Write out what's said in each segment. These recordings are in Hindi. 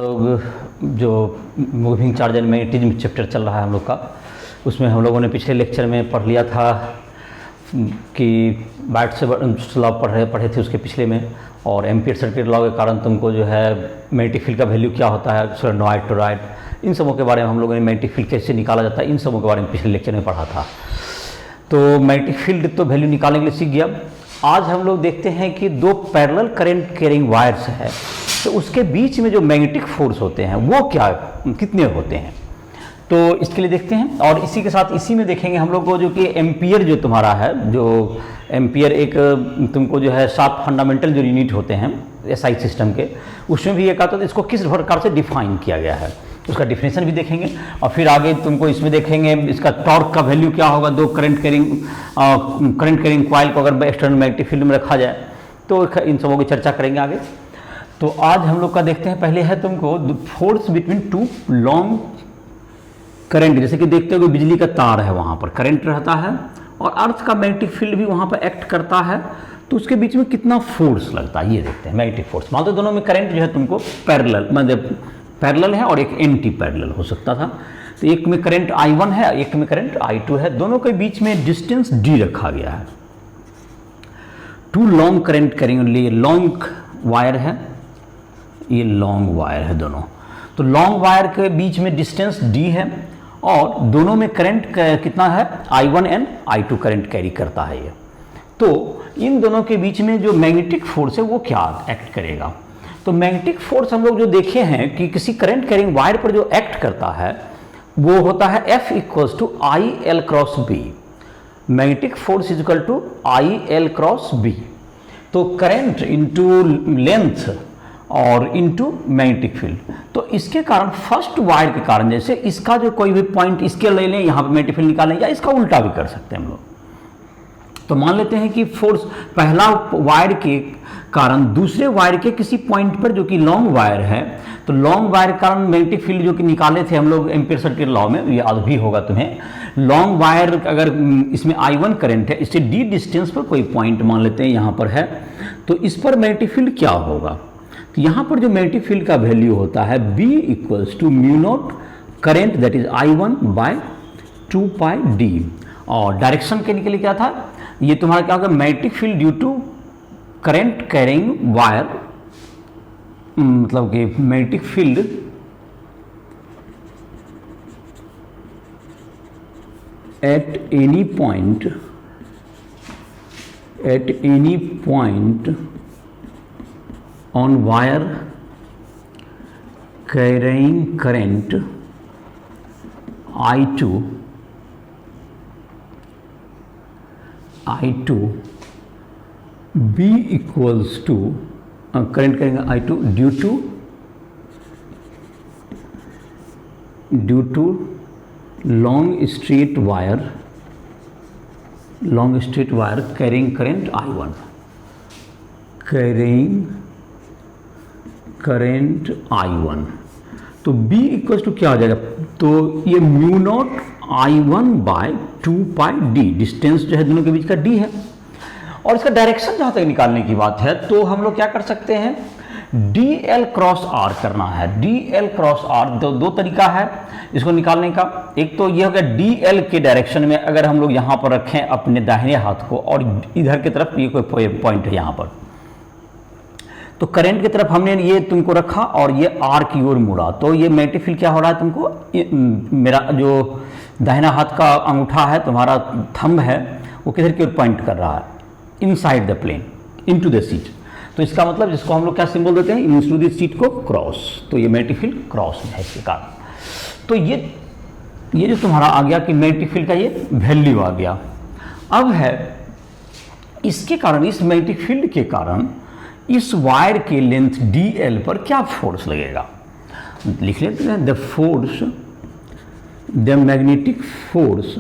लोग जो moving charge and magnetism chapter चल रहा है हम लोग का, उसमें हम लोगों ने पिछले लेक्चर में पढ़ लिया था कि बैट से लॉ पढ़े थे उसके पिछले में, और एम्पियर सर्किट लॉ के कारण तुमको जो है मैग्नेटिक फील्ड का वैल्यू क्या होता है, सोलेनॉइड टोरॉइड, इन सबों के बारे में हम लोगों ने मैग्नेटिक फील्ड कैसे निकाला जाता है इन सबों के बारे में पिछले लेक्चर में पढ़ा था। तो मैग्नेटिक फील्ड तो वैल्यू निकालने के लिए सीख गया। आज हम लोग देखते हैं कि दो पैरेलल करंट कैरिंग वायर्स है, तो उसके बीच में जो मैग्नेटिक फोर्स होते हैं वो कितने होते हैं, तो इसके लिए देखते हैं। और इसी के साथ इसी में देखेंगे हम लोग को जो कि एम्पियर जो तुम्हारा है, जो एम्पियर एक तुमको जो है 7 फंडामेंटल जो यूनिट होते हैं एसआई सिस्टम के, उसमें भी एक आता है, तो इसको किस प्रकार से डिफाइन किया गया है उसका डिफिनेशन भी देखेंगे। और फिर आगे तुमको इसमें देखेंगे इसका टॉर्क का वैल्यू क्या होगा, दो करंट कैरिंग कॉइल को अगर एक्सटर्नल मैग्नेटिक फील्ड में रखा जाए, तो इन सबों की चर्चा करेंगे आगे। तो आज हम लोग का देखते हैं, पहले है तुमको force between two long current. जैसे कि देखते हो बिजली का तार है, वहाँ पर करंट रहता है और अर्थ का मैग्नेटिक फील्ड भी वहाँ पर एक्ट करता है, तो उसके बीच में कितना फोर्स लगता है ये देखते हैं। मैग्नेटिक फोर्स मान लो दोनों में करंट जो है तुमको पैरेलल है और एक एंटी पैरेलल हो सकता था, तो एक में करंट I1 है, एक में करंट I2 है, दोनों के बीच में डिस्टेंस D रखा गया है। टू लॉन्ग करंट करेंगे, लॉन्ग वायर है, ये लॉन्ग वायर है दोनों, तो लॉन्ग वायर के बीच में डिस्टेंस D है और दोनों में करंट कितना है, I1 and I2 current carry करता है ये। तो इन दोनों के बीच में जो मैग्नेटिक फोर्स है वो क्या एक्ट करेगा, तो मैग्नेटिक फोर्स हम लोग जो देखे हैं कि किसी करंट कैरिंग वायर पर जो एक्ट करता है वो होता है F equals to I L cross B. Magnetic force is equal to I L cross B, तो करंट इंटू लेंथ और इनटू मैग्नेटिक फील्ड। तो इसके कारण फर्स्ट वायर के कारण, जैसे इसका जो कोई भी पॉइंट इसके ले लें, यहाँ पे मैग्नेटिक फील्ड निकालें, या इसका उल्टा भी कर सकते हैं हम लोग। तो मान लेते हैं कि फोर्स पहला वायर के कारण दूसरे वायर के किसी पॉइंट पर, जो कि लॉन्ग वायर है, तो लॉन्ग वायर के कारण मैग्नेटिक फील्ड जो कि निकाले थे हम लोग एम्पियर सर्किट लॉ में, ये याद भी होगा तुम्हें। लॉन्ग वायर अगर इसमें I1 करंट है, इससे D डिस्टेंस पर कोई पॉइंट मान लेते हैं यहाँ पर है, तो इस पर मैग्नेटिक फील्ड क्या होगा, तो यहाँ पर जो मैग्नेटिक फील्ड का वैल्यू होता है B equals to mu naught current that is I1 by 2 pi D। और डायरेक्शन के लिए क्या था, ये तुम्हारा क्या होगा, magnetic field due to current carrying wire, मतलब कि magnetic field at any point on wire carrying current I2 B equals to current carrying I2 due to long straight wire carrying current I1, current I1। तो B इक्वल्स टू क्या हो जाएगा, तो ये mu naught I1 by 2 pi D, distance जो है दोनों के बीच का D है। और इसका डायरेक्शन जहाँ तक निकालने की बात है, तो हम लोग क्या कर सकते हैं, DL क्रॉस R करना है। DL क्रॉस R दो तरीका है इसको निकालने का। एक तो ये हो गया DL के डायरेक्शन में अगर हम लोग यहाँ पर रखें अपने दाहिने हाथ को, और इधर की तरफ ये कोई पॉइंट है यहाँ पर, तो करंट की तरफ हमने ये तुमको रखा और ये R की ओर मुड़ा, तो ये मैग्नेटिक फील्ड क्या हो रहा है तुमको, मेरा जो दाहिना हाथ का अंगूठा है, तुम्हारा थंब है, वो किधर की ओर पॉइंट कर रहा है, inside the plane into the sheet. तो इसका मतलब जिसको हम लोग क्या सिंबल देते हैं, इनटू द सीट को क्रॉस, तो ये मैग्नेटिक फील्ड क्रॉस है इसके कारण। तो ये जो तुम्हारा आ गया कि मैग्नेटिक फील्ड का ये वैल्यू आ गया। अब है इसके कारण, इस मैग्नेटिक फील्ड के कारण इस वायर के लेंथ DL पर क्या फोर्स लगेगा, लिख लेते हैं। The magnetic force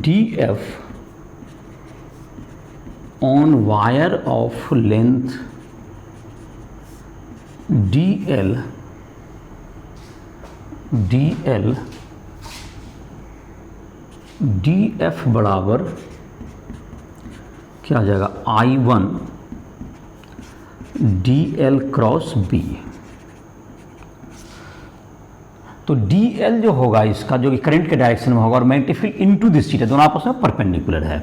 DF on wire of length DL DF बराबर क्या आ जाएगा I1 DL क्रॉस B। तो DL जो होगा इसका, जो कि करंट के डायरेक्शन में होगा, और magnetic field into this sheet है, दोनों आपस में परपेंडिकुलर है।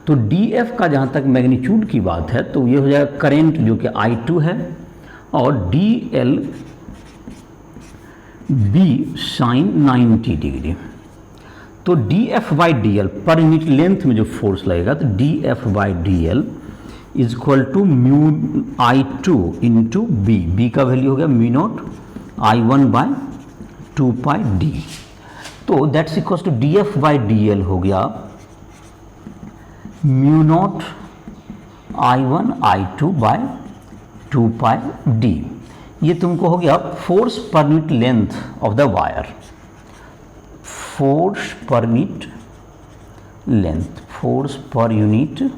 तो DF का जहाँ तक मैग्नीट्यूड की बात है तो ये हो जाएगा करंट जो कि I2 है, और DL B साइन 90 डिग्री। तो DF by DL per unit length में जो फोर्स लगेगा, तो DF by DL is equal to mu I2 into B। B का वैल्यू हो गया mu naught I1 by 2 pi D। तो that's equal to DF by DL हो गया mu naught I1 I2 by 2 pi D। ये तुमको हो गया force per unit length of the wire, force per unit length, force per unit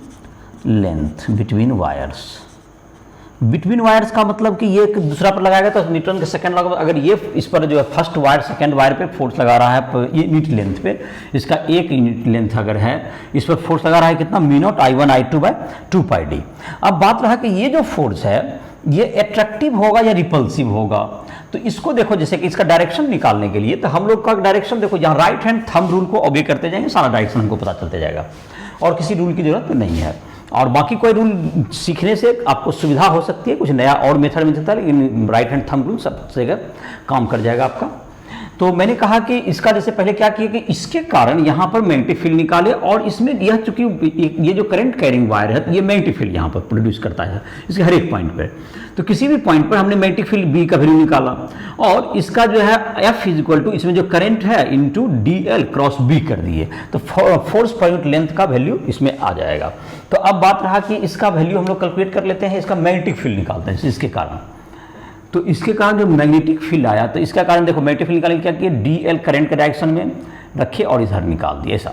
length between wires. Between wires का मतलब कि ये एक दूसरा पर लगाएगा तो न्यूटन के सेकंड लॉ, अगर ये इस पर जो है फर्स्ट वायर सेकंड वायर पे फोर्स लगा रहा है ये यूनिट लेंथ पे, इसका एक यूनिट लेंथ अगर है, इस पर फोर्स लगा रहा है कितना, mu naught I1 I2 by 2 pi D। अब बात रहा कि ये जो फोर्स है ये एट्रैक्टिव होगा या रिपल्सिव होगा। तो इसको देखो, जैसे कि इसका डायरेक्शन निकालने के लिए तो हम लोग का डायरेक्शन देखो, यहाँ राइट हैंड थंब रूल को ऑब्जे करते जाएंगे, सारा डायरेक्शन हमको पता चलते जाएगा और किसी रूल की जरूरत नहीं है। और बाकी कोई रूल सीखने से आपको सुविधा हो सकती है, कुछ नया और मेथड मिल सकता है, लेकिन राइट हैंड थंब रूल सब जगह काम कर जाएगा आपका। तो मैंने कहा कि इसका जैसे पहले क्या किया कि इसके कारण यहाँ पर मैग्नेटिक फील्ड निकाले, और इसमें यह चूंकि ये जो करंट कैरिंग वायर है ये मैग्नेटिक फील्ड यहाँ पर प्रोड्यूस करता है इसके हर एक पॉइंट पर। तो किसी भी पॉइंट पर हमने मैग्नेटिक फील्ड B का वैल्यू निकाला, और इसका जो है F इज इक्वल टू इसमें जो करंट है इंटू DL क्रॉस B कर दिए, तो फोर्स पर यूनिट लेंथ का वैल्यू इसमें आ जाएगा। तो अब बात रहा कि इसका वैल्यू हम लोग कैलकुलेट कर लेते हैं, इसका मैग्नेटिक फील्ड निकालते हैं इसके कारण। तो इसके कारण जो मैग्नेटिक फील्ड आया, तो इसका कारण देखो मैग्नेटिक फील्ड निकालने क्या किया, DL करंट के डायरेक्शन में रखे और इधर निकाल दिए ऐसा।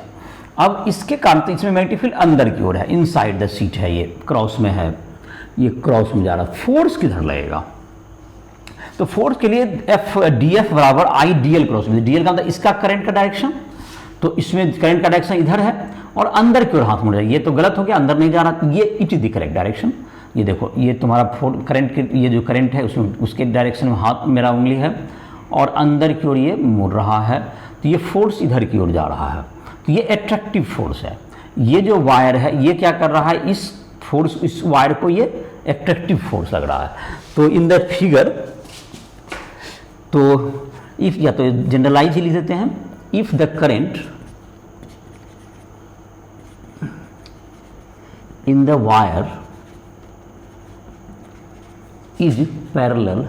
अब इसके कारण तो इसमें मैग्नेटिक फील्ड अंदर की ओर है, इनसाइड द सीट है, ये क्रॉस में है, ये क्रॉस में जा रहा है। फोर्स किधर लगेगा, तो फोर्स के लिए DF बराबर IDL क्रॉस में, DL का मतलब इसका करंट का डायरेक्शन, तो इसमें करंट का डायरेक्शन इधर है और अंदर की ओर हाथ मुड़ जाएगा। ये तो गलत हो गया, अंदर नहीं जा रहा, ये it is the correct direction. ये देखो ये तुम्हारा करंट के, ये जो करंट है उसमें उसके डायरेक्शन में हाथ मेरा उंगली है और अंदर की ओर ये मुड़ रहा है, तो ये फोर्स इधर की ओर जा रहा है, तो ये एट्रैक्टिव फोर्स है। ये जो वायर है ये क्या कर रहा है, इस फोर्स, इस वायर को ये एट्रैक्टिव फोर्स लग रहा है। तो इन द फिगर, तो इफ, या तो जनरलाइज ही लिख देते हैं, if the current in the wire is parallel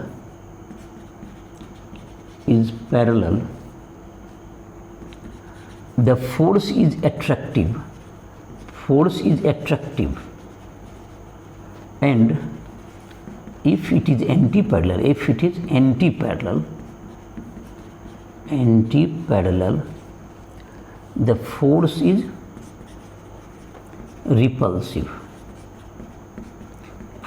the force is attractive and if it is anti-parallel the force is repulsive,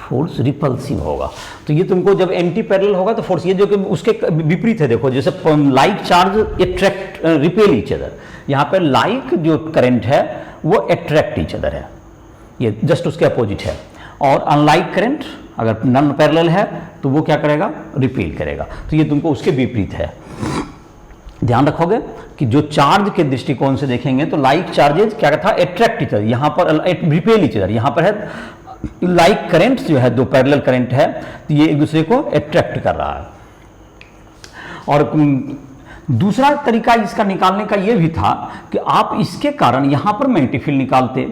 force repulsive होगा। तो ये तुमको जब एंटी पैरेलल होगा तो फोर्स, ये जो कि उसके विपरीत है, देखो जैसे like charge attract repel each other, यहाँ पे लाइक जो करंट है वो अट्रैक्ट ईच अदर है, ये जस्ट उसके अपोजिट है। और अनलाइक करंट अगर नॉन पैरेलल है तो वो क्या करेगा, रिपेल करेगा। तो ये तुमको उसके विपरीत है। ध्यान रखोगे कि जो चार्ज के दृष्टिकोण से देखेंगे तो लाइक चार्जेज क्या था, अट्रैक्ट ईच अदर, यहाँ पर रिपेल ईच अदर, यहाँ पर है लाइक करंट जो है, दो पैरेलल करंट है तो ये एक दूसरे को अट्रैक्ट कर रहा है। और दूसरा तरीका इसका निकालने का ये भी था कि आप इसके कारण यहाँ पर मैग्नेटिक फील्ड निकालते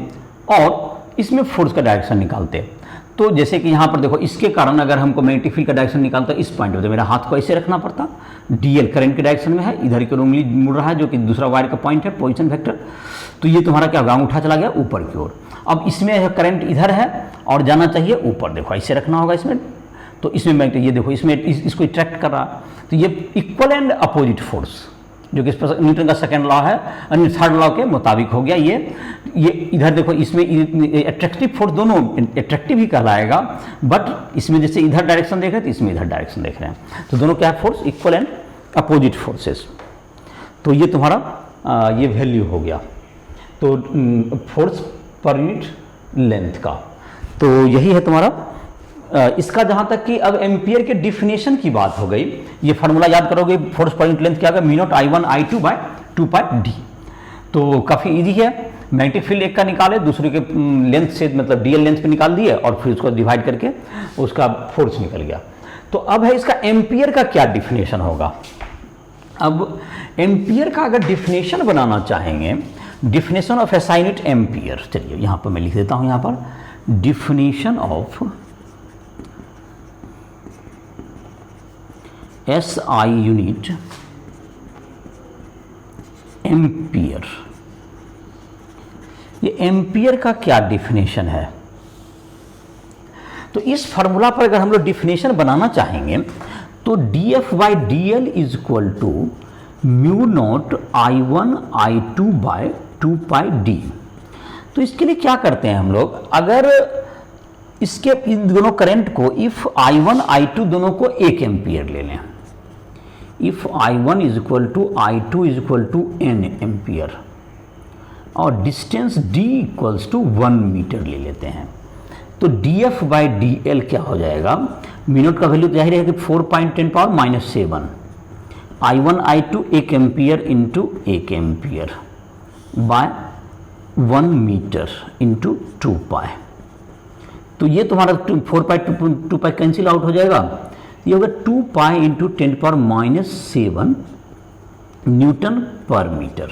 और इसमें फोर्स का डायरेक्शन निकालते। तो जैसे कि यहाँ पर देखो, इसके कारण अगर हमको मैग्नेटिक फील्ड का डायरेक्शन निकालता इस पॉइंट पे, तो मेरा हाथ को ऐसे रखना पड़ता, DL करंट के डायरेक्शन में है, इधर की ओर उंगली मुड़ रहा है जो कि दूसरा वायर का पॉइंट है, पोजीशन वेक्टर। तो ये तुम्हारा क्या होगा, अंगूठा चला गया ऊपर की ओर। अब इसमें करंट इधर है और जाना चाहिए ऊपर, देखो ऐसे रखना होगा इसमें। तो इसमें मैग्नेटिक, ये देखो इसमें इसको अट्रैक्ट कर रहा है। तो ये इक्वल एंड अपोजिट फोर्स जो कि न्यूटन का सेकंड लॉ है, अन्य थर्ड लॉ के मुताबिक हो गया। ये इधर देखो, इसमें अट्रैक्टिव फोर्स दोनों अट्रैक्टिव ही कहलाएगा, बट इसमें जैसे इधर डायरेक्शन देख रहे हैं तो इसमें इधर डायरेक्शन देख रहे हैं, तो दोनों क्या है, force equal and opposite forces. तो ये तुम्हारा ये वैल्यू हो गया। तो फोर्स पर यूनिट लेंथ का। तो यही है तुम्हारा इसका। जहाँ तक कि अब एम्पियर के डिफिनेशन की बात हो गई, ये फार्मूला याद करोगे, फोर्स पर यूनिट लेंथ क्या होगा, mu naught I1 I2 by 2 pi D. तो काफ़ी इजी है, मैग्नेटिक फील्ड एक का निकाले, दूसरे के लेंथ से मतलब डीएल लेंथ पे निकाल दिए और फिर उसको डिवाइड करके उसका फोर्स निकल गया। तो अब है इसका एम्पियर का क्या डिफिनेशन होगा। अब एम्पियर का अगर डिफिनेशन बनाना चाहेंगे, definition of SI unit ampere, चलिए यहाँ पर मैं लिख देता हूँ, यहाँ पर definition of SI unit ampere. ये एम्पियर का क्या डिफिनेशन है। तो इस फॉर्मूला पर अगर हम लोग डिफिनेशन बनाना चाहेंगे तो dF by D L is equal to mu naught I1 I2 by 2 pi D. तो इसके लिए क्या करते हैं हम लोग, अगर इसके इन दोनों करंट को इफ I1 I2 दोनों को 1 एम्पियर ले लें, if I1 is equal to I2 is equal to n ampere और distance d equals to 1 metre ले लेते हैं, तो dF बाई डी एल क्या हो जाएगा, मिनट का वैल्यू जाहिर है कि 4.10⁻⁻7, I1 I2 1 ampere into 1 ampere by 1 metre into 2 pi. तो ये तुम्हारा 4 पाई कैंसिल आउट हो जाएगा, ये होगा 2 पाई इंटू 10⁻⁻7 न्यूटन पर मीटर।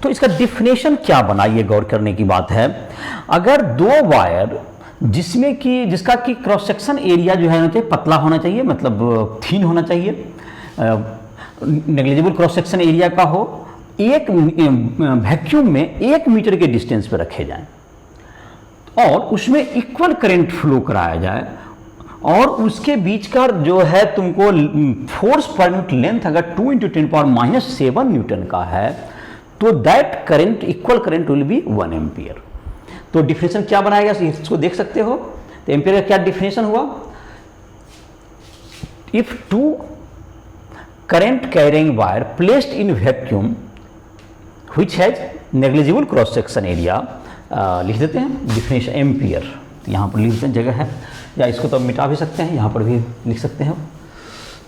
तो इसका डिफिनेशन क्या बना, ये गौर करने की बात है। अगर दो वायर जिसमें कि जिसका कि क्रॉस सेक्शन एरिया जो है पतला होना चाहिए, मतलब थीन होना चाहिए, नेग्लिजिबल क्रॉस सेक्शन एरिया का हो, एक वैक्यूम में 1 मीटर के डिस्टेंस पर रखे जाएं और उसमें इक्वल करंट फ्लो कराया जाए और उसके बीच का जो है तुमको फोर्स पर यूनिट लेंथ अगर 2 × 10⁻⁷ न्यूटन का है, तो that current equal current will be 1 ampere. तो डिफिनेशन क्या बनाएगा, इसको देख सकते हो। तो एम्पियर का क्या डिफिनेशन हुआ, if 2 current carrying wire placed in vacuum which has negligible cross section area, लिख देते हैं डिफिनेशन एम्पियर। तो यहाँ पर लिख देते हैं, जगह है, या इसको तो मिटा भी सकते हैं, यहाँ पर भी लिख सकते हैं।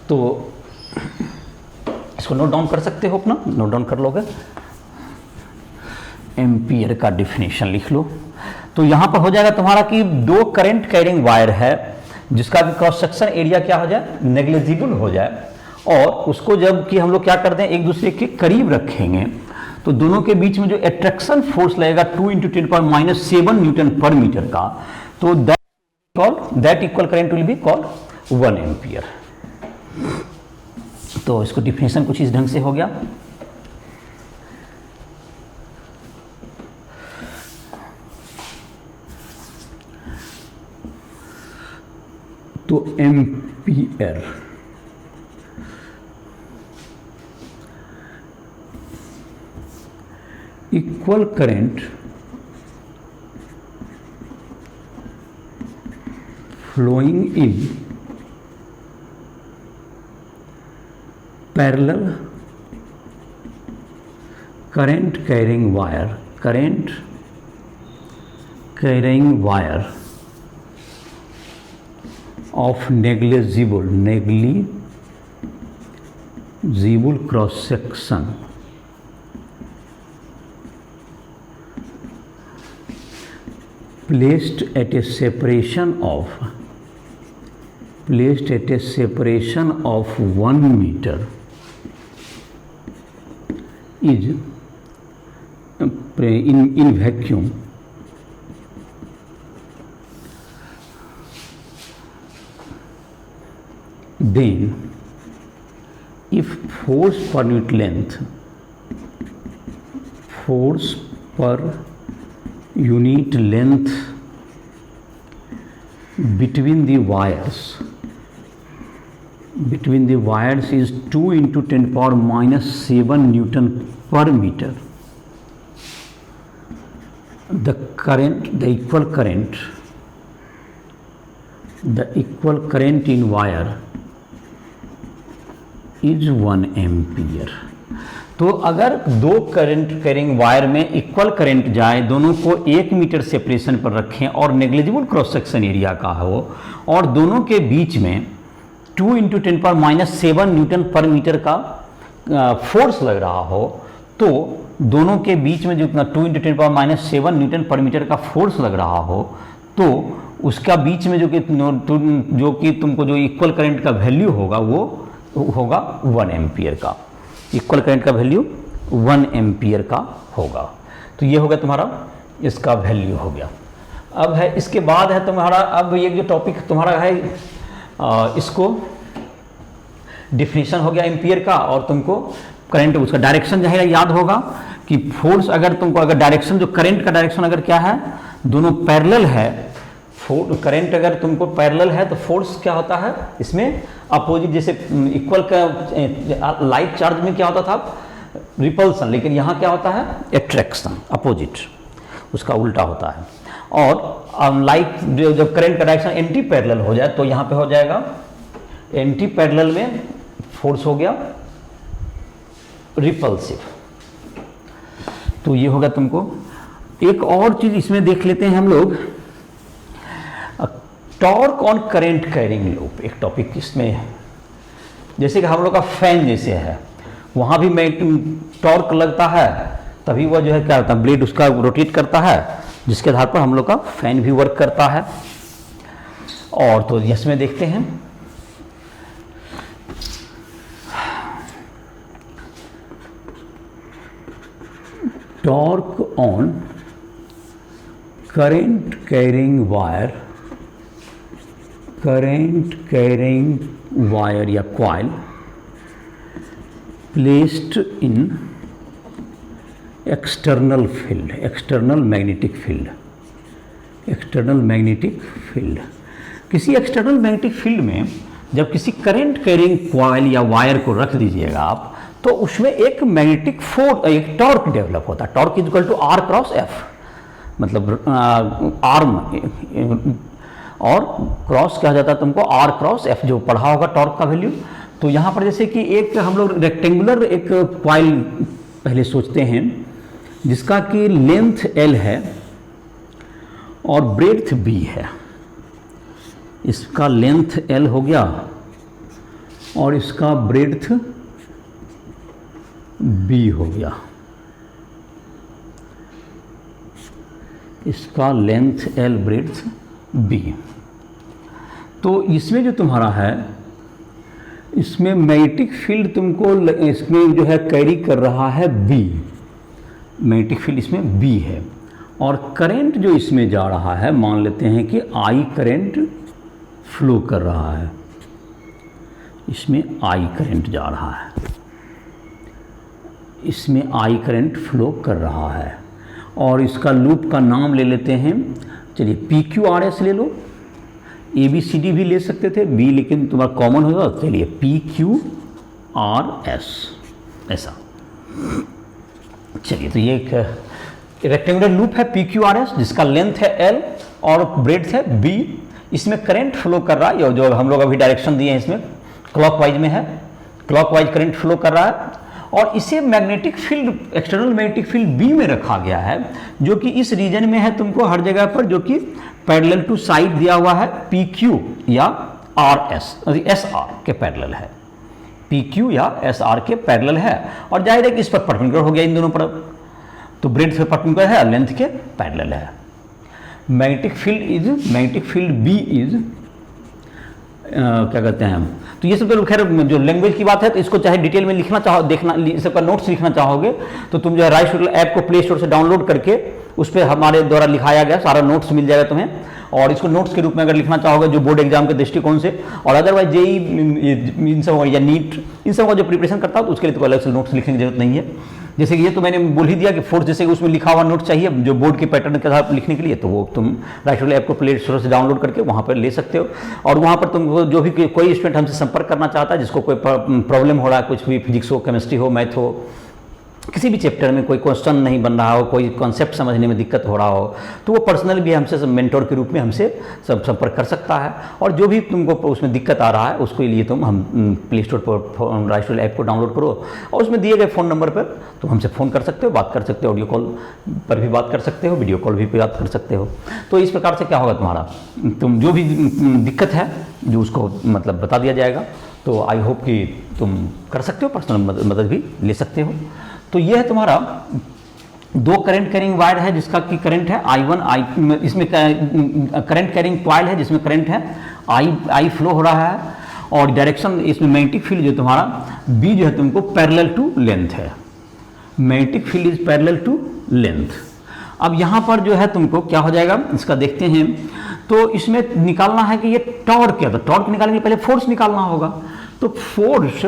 तो इसको नोट डाउन कर सकते हो, अपना नोट डाउन कर लोगे, एम्पियर का डिफिनेशन लिख लो। तो यहाँ पर हो जाएगा तुम्हारा कि 2 करंट कैरिंग वायर है जिसका भी क्रॉस सेक्शन एरिया क्या हो जाए, नेग्लिजिबल हो जाए, और उसको जब कि हम लोग क्या करते हैं एक दूसरे के करीब रखेंगे तो दोनों के बीच में जो अट्रैक्शन फोर्स लगेगा 2 × 10⁻⁷ न्यूटन पर मीटर का, तो that equal current will be called 1 ampere. तो इसको डिफिनेशन कुछ इस ढंग से हो गया। तो ampere equal current flowing in parallel current carrying wire of negligible cross section placed at a separation of 1 meter is in vacuum then if force per unit length between the wires is 2 × 10⁻⁷ Newton per meter, the equal current in wire is 1 ampere. तो अगर दो करंट कैरिंग वायर में इक्वल करंट जाए, दोनों को 1 मीटर सेपरेशन पर रखें और नेग्लिजिबल क्रॉस सेक्शन एरिया का हो, और दोनों के बीच में 2 × 10⁻⁷ न्यूटन पर मीटर का फोर्स लग रहा हो, तो दोनों के बीच में जो 2 × 10⁻⁷ न्यूटन पर मीटर का फोर्स लग रहा हो, तो उसका बीच में जो कि तुमको जो इक्वल करंट का वैल्यू होगा वो होगा 1 एम्पियर का। इक्वल करंट का वैल्यू 1 एम्पियर का होगा। तो ये हो गया तुम्हारा, इसका वैल्यू हो गया। अब है इसके बाद है तुम्हारा, अब ये जो टॉपिक तुम्हारा है इसको डिफिनीशन हो गया एम्पियर का, और तुमको करंट उसका डायरेक्शन जो है याद होगा कि फोर्स अगर तुमको अगर डायरेक्शन जो करंट का डायरेक्शन अगर क्या है, दोनों पैरेलल है, करंट अगर तुमको पैरेलल है तो फोर्स क्या होता है इसमें अपोजिट, जैसे इक्वल का लाइट चार्ज में क्या होता था रिपल्सन, लेकिन यहाँ क्या होता है एट्रैक्शन, अपोजिट उसका उल्टा होता है। और लाइट जब करंट का डायरेक्शन एंटी पैरेलल हो जाए तो यहाँ पे हो जाएगा एंटी पैरेलल में फोर्स हो गया रिपल्सिव। तो ये होगा तुमको। एक और चीज इसमें देख लेते हैं हम लोग, torque on current carrying loop, एक टॉपिक इसमें है। जैसे कि हम लोग का फैन जैसे है, वहाँ भी टॉर्क लगता है, तभी वह जो है क्या होता है ब्लेड उसका रोटेट करता है, जिसके आधार पर हम लोग का फैन भी वर्क करता है। और तो इसमें देखते हैं torque on current carrying wire, current carrying wire या coil placed in external field, external magnetic field, external magnetic field. किसी एक्सटर्नल मैग्नेटिक फील्ड में जब किसी करंट कैरिंग कॉइल या वायर को रख दीजिएगा आप, तो उसमें एक मैग्नेटिक फोर्स, एक टॉर्क डेवलप होता है। Torque is equal to R cross F, मतलब आर्म और क्रॉस क्या हो जाता है तुमको R क्रॉस F, जो पढ़ा होगा टॉर्क का वैल्यू। तो यहाँ पर जैसे कि एक हम लोग रेक्टेंगुलर एक कॉइल पहले सोचते हैं जिसका कि लेंथ L है और ब्रेड्थ B है। इसका लेंथ L हो गया और इसका ब्रेड्थ B हो गया। इसका लेंथ L, ब्रेड्थ B। तो इसमें जो तुम्हारा है, इसमें मैग्नेटिक फील्ड तुमको इसमें जो है कैरी कर रहा है B, मैग्नेटिक फील्ड इसमें B है। और करंट जो इसमें जा रहा है, मान लेते हैं कि I करंट फ्लो कर रहा है, इसमें I करंट जा रहा है, इसमें I करंट फ्लो कर रहा है। और इसका लूप का नाम ले लेते हैं, चलिए PQRS ले लो, ABCD भी ले सकते थे, B लेकिन तुम्हारा कॉमन होगा, चलिए PQRS ऐसा। चलिए तो ये एक रेक्टेंगुलर लूप है PQRS, जिसका लेंथ है L और ब्रेड्थ है B। इसमें करंट फ्लो कर रहा है, जो हम लोग अभी डायरेक्शन दिए हैं इसमें क्लॉकवाइज में है, क्लॉकवाइज करंट फ्लो कर रहा है। और इसे magnetic field, external magnetic field B में रखा गया है, जो कि इस रीजन में है तुमको हर जगह पर, जो कि पैरेलल टू साइड दिया हुआ है PQ या RS, SR के पैरेलल है, PQ या SR के पैरेलल है। और जाहिर है कि इस पर परपेंडिकुलर हो गया इन दोनों पर, तो ब्रेड्थ पे परपेंडिकुलर है, लेंथ के पैरेलल है। मैग्नेटिक फील्ड B इज क्या कहते हैं हम, तो ये सब तो खैर जो लैंग्वेज की बात है, तो इसको चाहे डिटेल में लिखना चाहो, देखना, सबका नोट्स लिखना चाहोगे तो तुम जो है राइट स्टूडियो ऐप को प्ले स्टोर से डाउनलोड करके उस पर हमारे द्वारा लिखाया गया सारा नोट्स मिल जाएगा तुम्हें। और इसको नोट्स के रूप में अगर लिखना चाहोगे जो बोर्ड एग्जाम के दृष्टिकोण से, और अदरवाइज जेई इन सब या नीट इन सब का जो प्रिपरेशन करता हो तो उसके लिए तो अलग से नोट्स लिखने की जरूरत नहीं है। जैसे कि ये तो मैंने बोल ही दिया कि फोर्थ जैसे उसमें लिखा हुआ नोट चाहिए जो बोर्ड के पैटर्न के आधार पर लिखने के लिए, तो वो तुम राइट स्टूडियो ऐप को प्ले स्टोर से डाउनलोड करके वहाँ पर ले सकते हो। और वहाँ पर तुम जो भी कोई स्टूडेंट हमसे संपर्क करना चाहता है, जिसको कोई प्रॉब्लम हो रहा है, कुछ भी फिजिक्स हो, केमिस्ट्री हो, मैथ हो, किसी भी चैप्टर में कोई क्वेश्चन नहीं बन रहा हो, कोई कॉन्सेप्ट समझने में दिक्कत हो रहा हो, तो वो पर्सनल भी हमसे मेंटोर के रूप में हमसे संपर्क कर सकता है। और जो भी तुमको उसमें दिक्कत आ रहा है उसके लिए तुम हम प्ले स्टोर पर राइस्टोरी ऐप को डाउनलोड करो और उसमें दिए गए फ़ोन नंबर पर तुम हमसे फ़ोन कर सकते हो, बात कर सकते हो, ऑडियो कॉल पर भी बात कर सकते हो, वीडियो कॉल भी बात कर सकते हो। तो इस प्रकार से क्या होगा, तुम्हारा तुम जो भी दिक्कत है जो उसको मतलब बता दिया जाएगा। तो आई होप कि तुम कर सकते हो, पर्सनल मदद भी ले सकते हो। तो ये है तुम्हारा 2 करंट कैरिंग वायर है जिसका कि करंट है I1, इसमें करंट कैरिंग कॉइल है जिसमें करंट है I फ्लो हो रहा है, और डायरेक्शन इसमें मैग्नेटिक फील्ड जो तुम्हारा B जो है तुमको पैरेलल टू लेंथ है, magnetic field is parallel to length. अब यहाँ पर जो है तुमको क्या हो जाएगा इसका देखते हैं। तो इसमें निकालना है कि ये टॉर्क क्या था, टॉर्क निकालने के पहले फोर्स निकालना होगा। तो फोर्स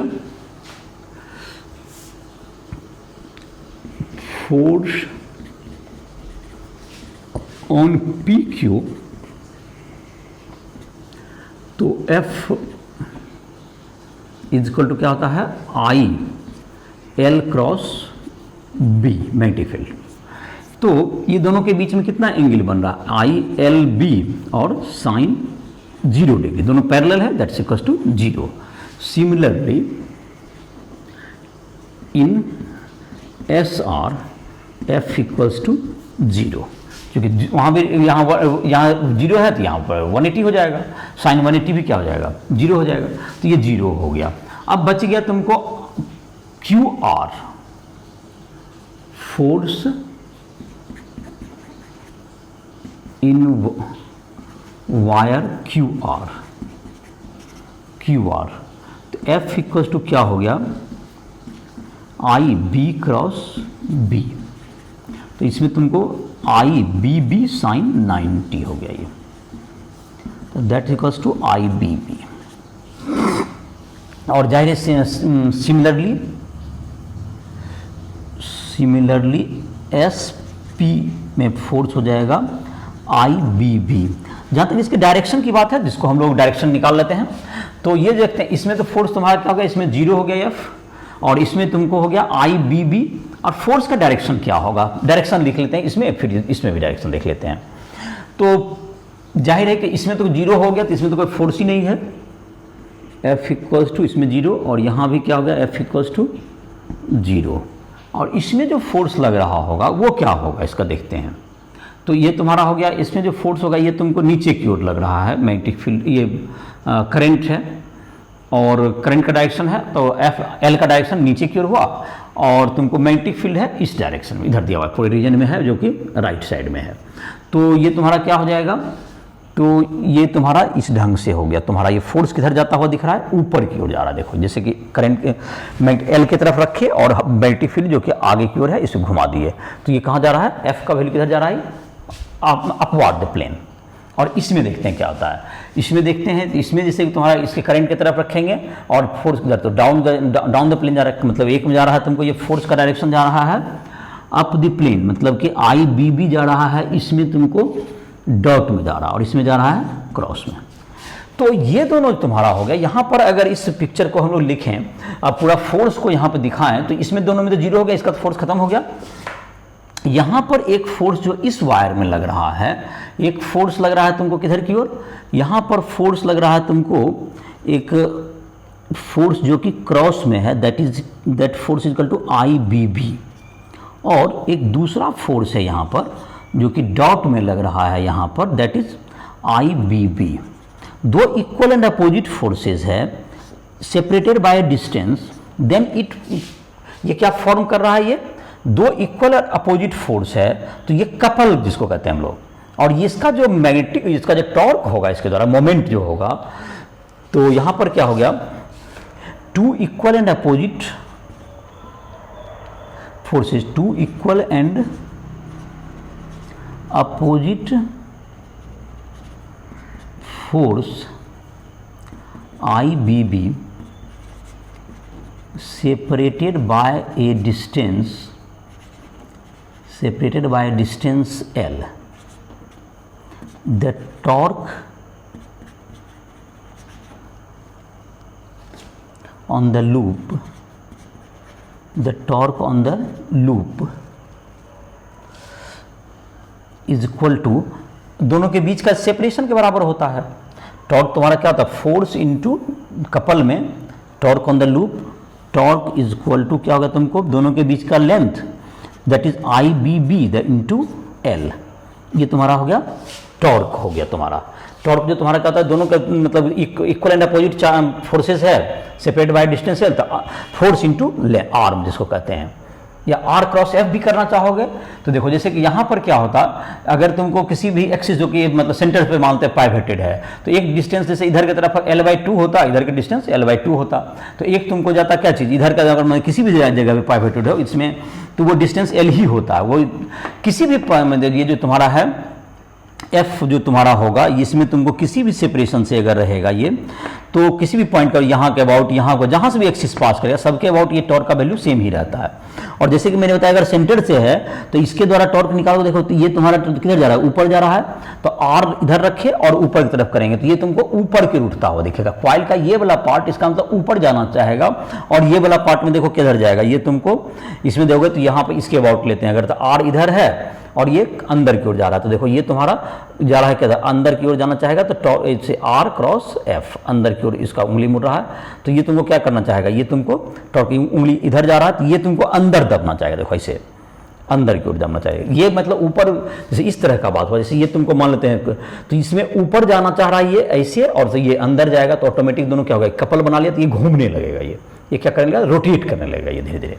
ऑन पी क्यू, तो F इज इक्वल टू क्या होता है I L cross B magnetic field. तो ये दोनों के बीच में कितना एंगल बन रहा है ILB और साइन 0 डिग्री, दोनों पैरेलल है, that's equal to 0। Similarly in SR F equals to 0, क्योंकि वहाँ भी यहाँ 0 है तो यहाँ पर 180 हो जाएगा, साइन 180 भी क्या हो जाएगा 0 हो जाएगा, तो ये 0 हो गया। अब बच गया तुमको QR, force in wire QR, तो F इक्वल्स टू क्या हो गया IB क्रॉस B, तो इसमें तुमको IBB साइन 90 हो गया ये, तो दैट इक्वल्स टू IBB। और जाहिर है सिमिलरली SP में फोर्स हो जाएगा IBB। जहाँ तक इसके डायरेक्शन की बात है, जिसको हम लोग डायरेक्शन निकाल लेते हैं, तो ये देखते हैं इसमें तो फोर्स तुम्हारा क्या हो गया, इसमें 0 हो गया F, और इसमें तुमको हो गया IBB। और फोर्स का डायरेक्शन क्या होगा, डायरेक्शन लिख लेते हैं इसमें, फिर इसमें भी डायरेक्शन देख लेते हैं। तो जाहिर है कि इसमें तो 0 हो गया, तो इसमें तो कोई फोर्स ही नहीं है, F इक्वल्स टू इसमें 0, और यहाँ भी क्या हो गया F इक्वल्स टू 0। और इसमें जो फोर्स लग रहा होगा वो क्या होगा इसका देखते हैं। तो ये तुम्हारा हो गया, इसमें जो फोर्स होगा ये तुमको नीचे की ओर लग रहा है, मैग्नेटिक फील्ड, ये करंट है और करंट का डायरेक्शन है, तो L का डायरेक्शन नीचे की ओर हुआ, और तुमको मैग्नेटिक फील्ड है इस डायरेक्शन में, इधर दिया हुआ पूरे रीजन में है जो कि राइट साइड में है। तो ये तुम्हारा क्या हो जाएगा, तो ये तुम्हारा इस ढंग से हो गया, तुम्हारा ये फोर्स किधर जाता हुआ दिख रहा है, ऊपर की ओर जा रहा है। देखो जैसे कि करंट L की तरफ रखे और मैग्नेटिक फील्ड जो कि आगे की ओर है इसे घुमा दिए, तो ये कहाँ जा रहा है, F का वैल्यू किधर जा रहा है, अपवार्ड द प्लेन। और इसमें देखते हैं क्या होता है, इसमें देखते हैं, इसमें जैसे तुम्हारा इसके करंट की तरफ रखेंगे और फोर्स किधर, तो डाउन द प्लेन जा रहा है, मतलब एक में जा रहा है, तुमको ये फोर्स का डायरेक्शन जा रहा है अप द प्लेन, मतलब कि IBB जा रहा है, इसमें तुमको डॉट में जा रहा है और इसमें जा रहा है क्रॉस में। तो ये दोनों तुम्हारा हो गया। यहाँ पर अगर इस पिक्चर को हम लोग लिखें, अब पूरा फोर्स को यहाँ पर दिखाएं, तो इसमें दोनों में तो 0 हो गया, इसका तो फोर्स खत्म हो गया। यहाँ पर एक फोर्स जो इस वायर में लग रहा है, एक फोर्स लग रहा है तुमको किधर की ओर, यहाँ पर फोर्स लग रहा है तुमको एक फोर्स जो कि क्रॉस में है, that force is equal to IBB। और एक दूसरा फोर्स है यहाँ पर जो कि डॉट में लग रहा है यहाँ पर, दैट इज IBB। दो इक्वल एंड अपोजिट फोर्सेस है, सेपरेटेड बाय डिस्टेंस, देन ये क्या फॉर्म कर रहा है, ये दो इक्वल और अपोजिट फोर्स है, तो ये कपल जिसको कहते हैं हम लोग। और ये इसका जो मैग्नेटिक, इसका जो टॉर्क होगा इसके द्वारा, मोमेंट जो होगा, तो यहाँ पर क्या हो गया, 2 equal and opposite forces, 2 equal and opposite force IBB separated by a distance L. The torque on the loop the torque on the loop is equal to, दोनों के बीच का सेपरेशन के बराबर होता है। टॉर्क तुम्हारा क्या होता है, फोर्स इनटू कपल में torque on the loop, torque is equal to क्या होगा तुमको, दोनों के बीच का length that is I B B the into L, ये तुम्हारा हो गया टॉर्क हो गया तुम्हारा। टॉर्क जो तुम्हारा क्या होता है, दोनों का मतलब इक्वल एंड अपोजिट फोर्सेस है, सेपरेट बाय डिस्टेंस है, तो फोर्स इंटू आर्म जिसको कहते हैं, या आर क्रॉस एफ भी करना चाहोगे तो देखो जैसे कि यहाँ पर क्या होता, अगर तुमको किसी भी एक्सिस जो कि मतलब सेंटर पे मानते हैं पाइवेटेड है, तो एक डिस्टेंस जैसे इधर की तरफ l/2 होता, इधर का डिस्टेंस l/2 होता, तो एक तुमको जाता क्या चीज़, इधर का अगर मैं किसी भी जगह पे पाइवेटेड हो इसमें, तो वो डिस्टेंस l ही होता है। वो किसी भी ये जो तुम्हारा है f जो तुम्हारा होगा, इसमें तुमको किसी भी सेपरेशन से अगर रहेगा ये, तो किसी भी पॉइंट का यहाँ के अबाउट, यहाँ को जहाँ से भी एक्सिस पास करेगा सबके अबाउट ये टॉर्क का वैल्यू सेम ही रहता है। और जैसे कि मैंने बताया अगर सेंटर से है तो इसके द्वारा टॉर्क निकालो, देखो तो ये तुम्हारा किधर जा रहा है, ऊपर जा रहा है, तो आर इधर रखे और ऊपर की तरफ करेंगे तो ये तुमको ऊपर के उठता हुआ दिखेगा। कॉइल का ये वाला पार्ट इसका मतलब ऊपर जाना चाहेगा, और ये वाला पार्ट में देखो किधर जाएगा, ये तुमको इसमें दोगे तो यहाँ पर इसके अबाउट लेते हैं, अगर तो आर इधर है और ये अंदर की ओर जा रहा है, तो देखो ये तुम्हारा जा रहा है क्या, अंदर की ओर जाना चाहेगा तो इससे आर क्रॉस एफ, अंदर की ओर इसका उंगली मुड़ रहा है, तो ये तुमको क्या करना चाहेगा, ये तुमको टॉर्क की उंगली इधर जा रहा है तो ये तुमको अंदर दबना चाहेगा, देखो ऐसे अंदर की ओर दबना चाहेगा। ये मतलब ऊपर, जैसे इस तरह का बात हुआ, जैसे ये तुमको मान लेते हैं तो इसमें ऊपर जाना चाह रहा है ये ऐसे, और तो ये अंदर जाएगा तो ऑटोमेटिक दोनों क्या होगा, कपल बना लिया तो ये घूमने लगेगा, ये क्या करने लगेगा, रोटेट करने लगेगा ये धीरे धीरे,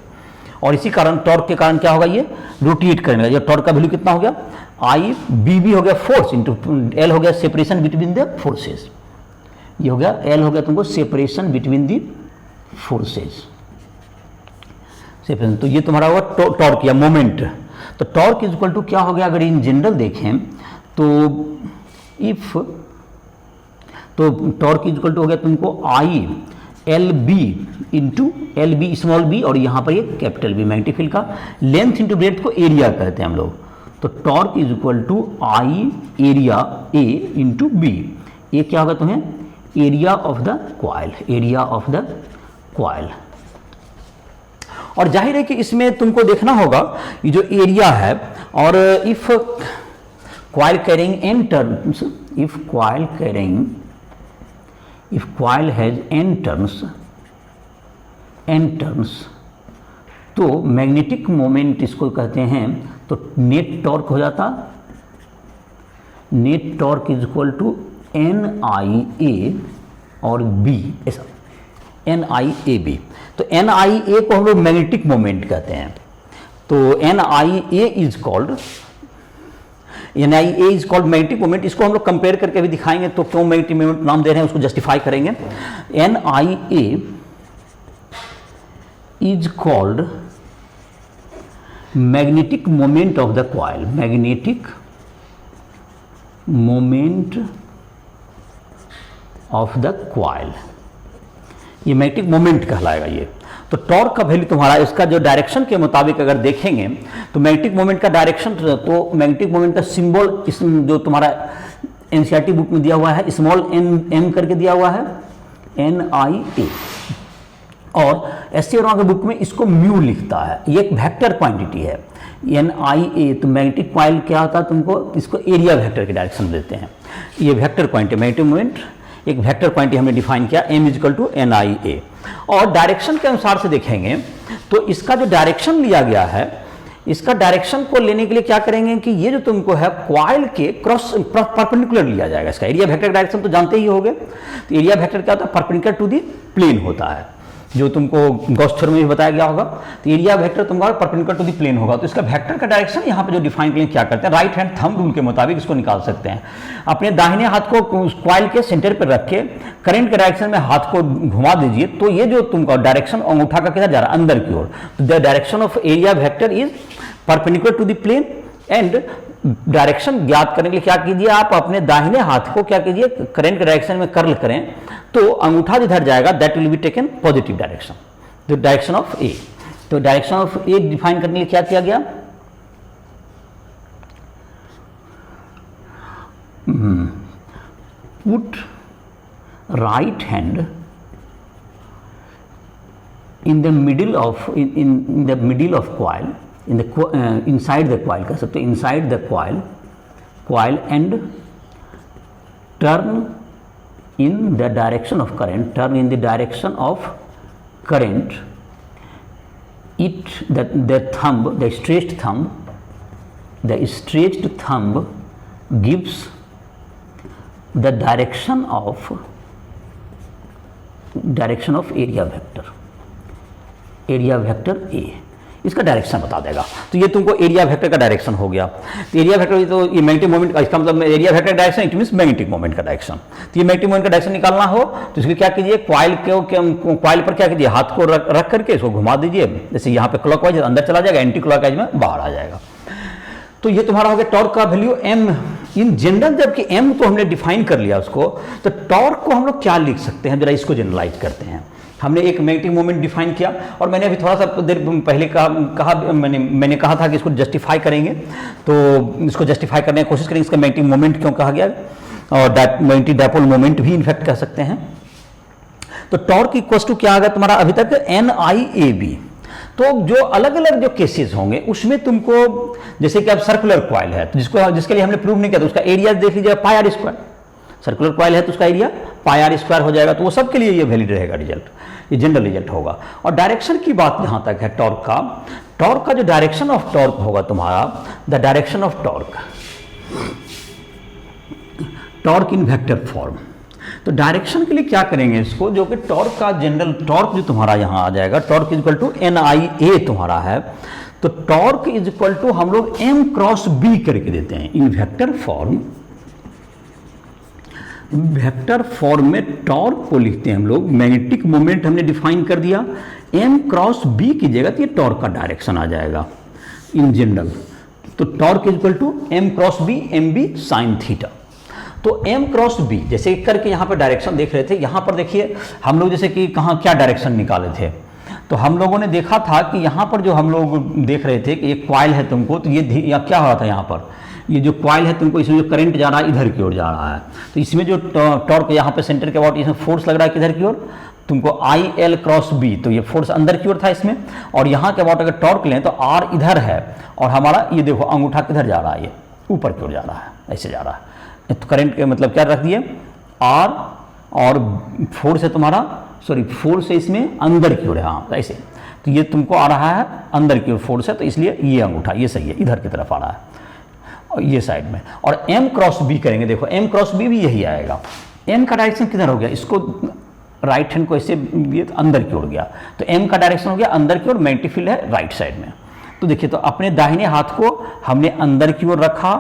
और इसी कारण टॉर्क के कारण क्या होगा, ये रोटेट करने लगा। टॉर्क का वैल्यू कितना हो गया, आई बी बी हो गया फोर्स इंटू एल हो गया सेपरेशन बिटवीन द फोर्सेस, ये हो गया एल हो गया तुमको separation between the forces separation, तो ये तुम्हारा होगा टॉर्क या मोमेंट। तो टॉर्क इज इक्वल टू क्या हो गया, अगर इन जनरल देखें तो इफ, तो टॉर्क इज इक्वल टू हो गया तुमको I L B into L B small B, और यहाँ पर ये कैपिटल बी मैग्नेटिक फील्ड का, लेंथ इंटू ब्रेड्थ को एरिया कहते हैं हम लोग, तो torque is equal to I area A into B, ये क्या होगा तुम्हें, area of the coil, area of the coil. और जाहिर है कि इसमें तुमको देखना होगा ये जो एरिया है, और if coil carrying n turns, if coil carrying, if coil has n turns, तो मैग्नेटिक मोमेंट इसको कहते हैं, तो नेट टॉर्क हो जाता, net torque is equal to N I A और बी, ऐसा एन आई ए बी, तो एन आई ए को हम लोग मैग्नेटिक मोमेंट कहते हैं, तो N I A is called, N I A is called magnetic moment. इसको हम लोग कंपेयर करके भी दिखाएंगे, तो क्यों मैग्नेटिक मोमेंट नाम दे रहे हैं उसको जस्टिफाई करेंगे। N I A is called magnetic moment of the coil, magnetic moment of the coil, ये मैग्नेटिक मोमेंट कहलाएगा ये। तो टॉर्क का वैल्यू तुम्हारा, इसका जो डायरेक्शन के मुताबिक अगर देखेंगे तो मैग्नेटिक मोमेंट का डायरेक्शन, तो मैग्नेटिक मोमेंट का सिंबल इस जो तुम्हारा एनसीईआरटी बुक में दिया हुआ है, स्मॉल एन एम करके दिया हुआ है, एन आई ए, और एस सी के बुक में इसको म्यू लिखता है, ये एक वेक्टर क्वांटिटी है एन आई ए। तो मैग्नेटिक कॉइल क्या होता है, तुमको इसको एरिया वेक्टर के डायरेक्शन देते हैं, ये वेक्टर क्वांटिटी, मैग्नेटिक मोमेंट एक वेक्टर क्वांटिटी हमने डिफाइन किया, m is equal to N I A. और डायरेक्शन के अनुसार से देखेंगे तो इसका जो डायरेक्शन लिया गया है, इसका डायरेक्शन को लेने के लिए क्या करेंगे कि ये जो तुमको है कॉइल के क्रॉस परपेंडिकुलर लिया जाएगा। इसका एरिया वेक्टर डायरेक्शन तो जानते ही होंगे, तो एरिया वेक्टर क्या होता है, परपेंडिकुलर टू दी प्लेन होता है, जो तुमको गॉस थ्योरम में भी बताया गया होगा। तो एरिया वेक्टर तुम्हारा परपेंडिकुलर टू दी प्लेन होगा, तो इसका वेक्टर का डायरेक्शन यहाँ पे जो डिफाइन के लिए क्या करते हैं, राइट हैंड थंब रूल के मुताबिक इसको निकाल सकते हैं। अपने दाहिने हाथ को कॉइल के सेंटर पर रख के करंट के डायरेक्शन में हाथ को घुमा दीजिए, तो ये जो तुमको डायरेक्शन अंगूठा का किधर जा रहा है, अंदर की ओर, तो the direction of area vector is perpendicular to the plane. And direction ज्ञात करने के लिए क्या कीजिए, आप अपने दाहिने हाथ को क्या कीजिए, करंट के डायरेक्शन में कर्ल करें, तो अंगूठा जिधर जाएगा that will be taken positive direction, the direction of A. तो डायरेक्शन ऑफ ए डिफाइन करने के लिए क्या किया गया, put right hand in the middle of in the middle of coil, in the inside the coil, कह सकते हैं inside the coil and turn in the direction of current, turn in the direction of current, the thumb, the stretched thumb gives the direction of area vector A, इसका डायरेक्शन बता देगा। तो ये तुमको एरिया वेक्टर का डायरेक्शन हो गया। तो एरिया वेक्टर तो ये मैग्नेटिक मोमेंट का, इसका मतलब area vector direction it means magnetic moment का डायरेक्शन। तो ये मैग्नेटिक मोमेंट का डायरेक्शन निकालना हो तो इसके क्या कीजिए, कॉइल पर क्या कीजिए, हाथ को रख करके इसको घुमा दीजिए। जैसे यहाँ पे क्लॉकवाइज अंदर चला जाएगा, एंटी क्लॉकवाइज में बाहर आ जाएगा। तो ये तुम्हारा हो गया टॉर्क का वैल्यू m इन जनरल। जबकि m तो हमने डिफाइन कर लिया उसको, तो टॉर्क को हम लोग क्या लिख सकते हैं, जरा इसको जनरलाइज करते हैं। हमने एक मैग्नेटिक मोमेंट डिफाइन किया और मैंने अभी थोड़ा सा देर पहले मैंने कहा था कि इसको जस्टिफाई करेंगे। तो इसको जस्टिफाई करने की कोशिश करेंगे, इसका मैग्नेटिक मोमेंट क्यों कहा गया, और मैग्नेटिक डायपोल मोमेंट भी इनफैक्ट कह सकते हैं। तो टॉर्क इक्वल टू क्या आ गया तुम्हारा अभी तक, NIAB। तो जो अलग अलग जो केसेस होंगे उसमें तुमको, जैसे कि अब सर्कुलर कॉइल है तो जिसके लिए हमने प्रूव नहीं किया, तो उसका एरिया देख लीजिएगा पाई आर स्क्वायर। सर्कुलर कॉइल है तो उसका एरिया पाई आर स्क्वायर हो जाएगा। तो वो सबके लिए ये वैलिड रहेगा रिजल्ट, ये जनरल रिजल्ट होगा। और डायरेक्शन की बात जहां तक है टॉर्क का जो डायरेक्शन ऑफ टॉर्क होगा तुम्हारा, the direction of torque in vector form. तो डायरेक्शन के लिए क्या करेंगे इसको, जो कि टॉर्क का जनरल टॉर्क जो तुम्हारा यहां आ जाएगा, torque is equal to NIA तुम्हारा है। तो टॉर्क इज इक्वल टू हम लोग M क्रॉस B करके देते हैं इन वेक्टर फॉर्म। वेक्टर फॉर्म में टॉर्क को लिखते हैं हम लोग, मैग्नेटिक मोमेंट हमने डिफाइन कर दिया, M क्रॉस B कीजिएगा तो ये टॉर्क का डायरेक्शन आ जाएगा इन जनरल। तो torque is equal to M cross B, MB sine theta. तो M क्रॉस B जैसे करके यहाँ पर डायरेक्शन देख रहे थे, यहाँ पर देखिए हम लोग जैसे कि कहाँ क्या डायरेक्शन निकाले थे। तो हम लोगों ने देखा था कि यहाँ पर जो हम लोग देख रहे थे कि एक कॉइल है तुमको, तो ये या क्या हो रहा था, यहाँ पर ये जो कॉइल है तुमको, इसमें जो करंट जा रहा है इधर की ओर जा रहा है। तो इसमें जो टॉर्क यहाँ पे सेंटर के अबाउट इसमें फोर्स लग रहा है किधर की ओर, तुमको IL क्रॉस B, तो ये फोर्स अंदर की ओर था इसमें। और यहाँ के अबाउट अगर टॉर्क लें तो R इधर है और हमारा ये देखो अंगूठा किधर जा रहा है, ये ऊपर की ओर जा रहा है, ऐसे जा रहा है। तो करंट के मतलब क्या रख दिए, R और फोर्स है तुम्हारा, सॉरी फोर्स है इसमें अंदर की ओर है, हाँ ऐसे। तो ये तुमको आ रहा है अंदर की ओर फोर्स है, तो इसलिए ये अंगूठा ये सही है, इधर की तरफ आ रहा है और ये साइड में। और M क्रॉस B करेंगे, देखो M क्रॉस B भी यही आएगा। M का डायरेक्शन किधर हो गया, इसको राइट हैंड को ऐसे ये अंदर की ओर गया, तो M का डायरेक्शन हो गया अंदर की ओर, मैग्नेटिक फील्ड है राइट साइड में। तो देखिए, तो अपने दाहिने हाथ को हमने अंदर की ओर रखा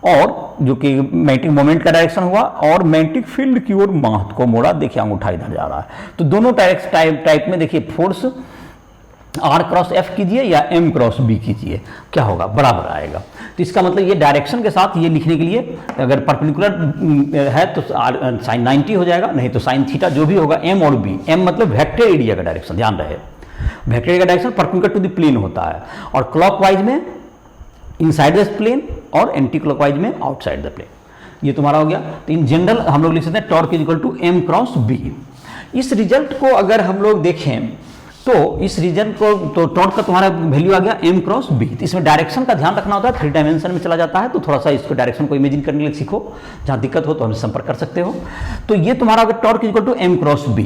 और जो कि मैग्नेटिक मोमेंट का डायरेक्शन हुआ, और मैग्नेटिक फील्ड की ओर हाथ को मोड़ा, देखिए अंगूठा इधर जा रहा है। तो दोनों टाइप में देखिए फोर्स R क्रॉस F कीजिए या M क्रॉस B कीजिए, क्या होगा, बराबर आएगा। तो इसका मतलब ये डायरेक्शन के साथ ये लिखने के लिए अगर परपेंडिकुलर है तो साइन 90 हो जाएगा, नहीं तो साइन थीटा, जो भी होगा M और B। M मतलब वेक्टर एरिया का डायरेक्शन, ध्यान रहे वेक्टर एरिया का direction perpendicular to the plane होता है, और क्लॉकवाइज में इनसाइड द प्लेन और एंटी क्लॉकवाइज में आउटसाइड द प्लेन। ये तुम्हारा हो गया। तो इन जनरल हम लोग लिख सकते हैं torque is equal to M cross B। इस रिजल्ट को अगर हम लोग देखें तो इस रीजन को, तो टॉर्क का तुम्हारा वैल्यू आ गया M क्रॉस B। तो इसमें डायरेक्शन का ध्यान रखना होता है, 3 डायमेंशन में चला जाता है, तो थोड़ा सा इसको डायरेक्शन को इमेजिन करने के लिए सीखो, जहाँ दिक्कत हो तो हमसे संपर्क कर सकते हो। तो ये तुम्हारा अगर torque equal to M cross B।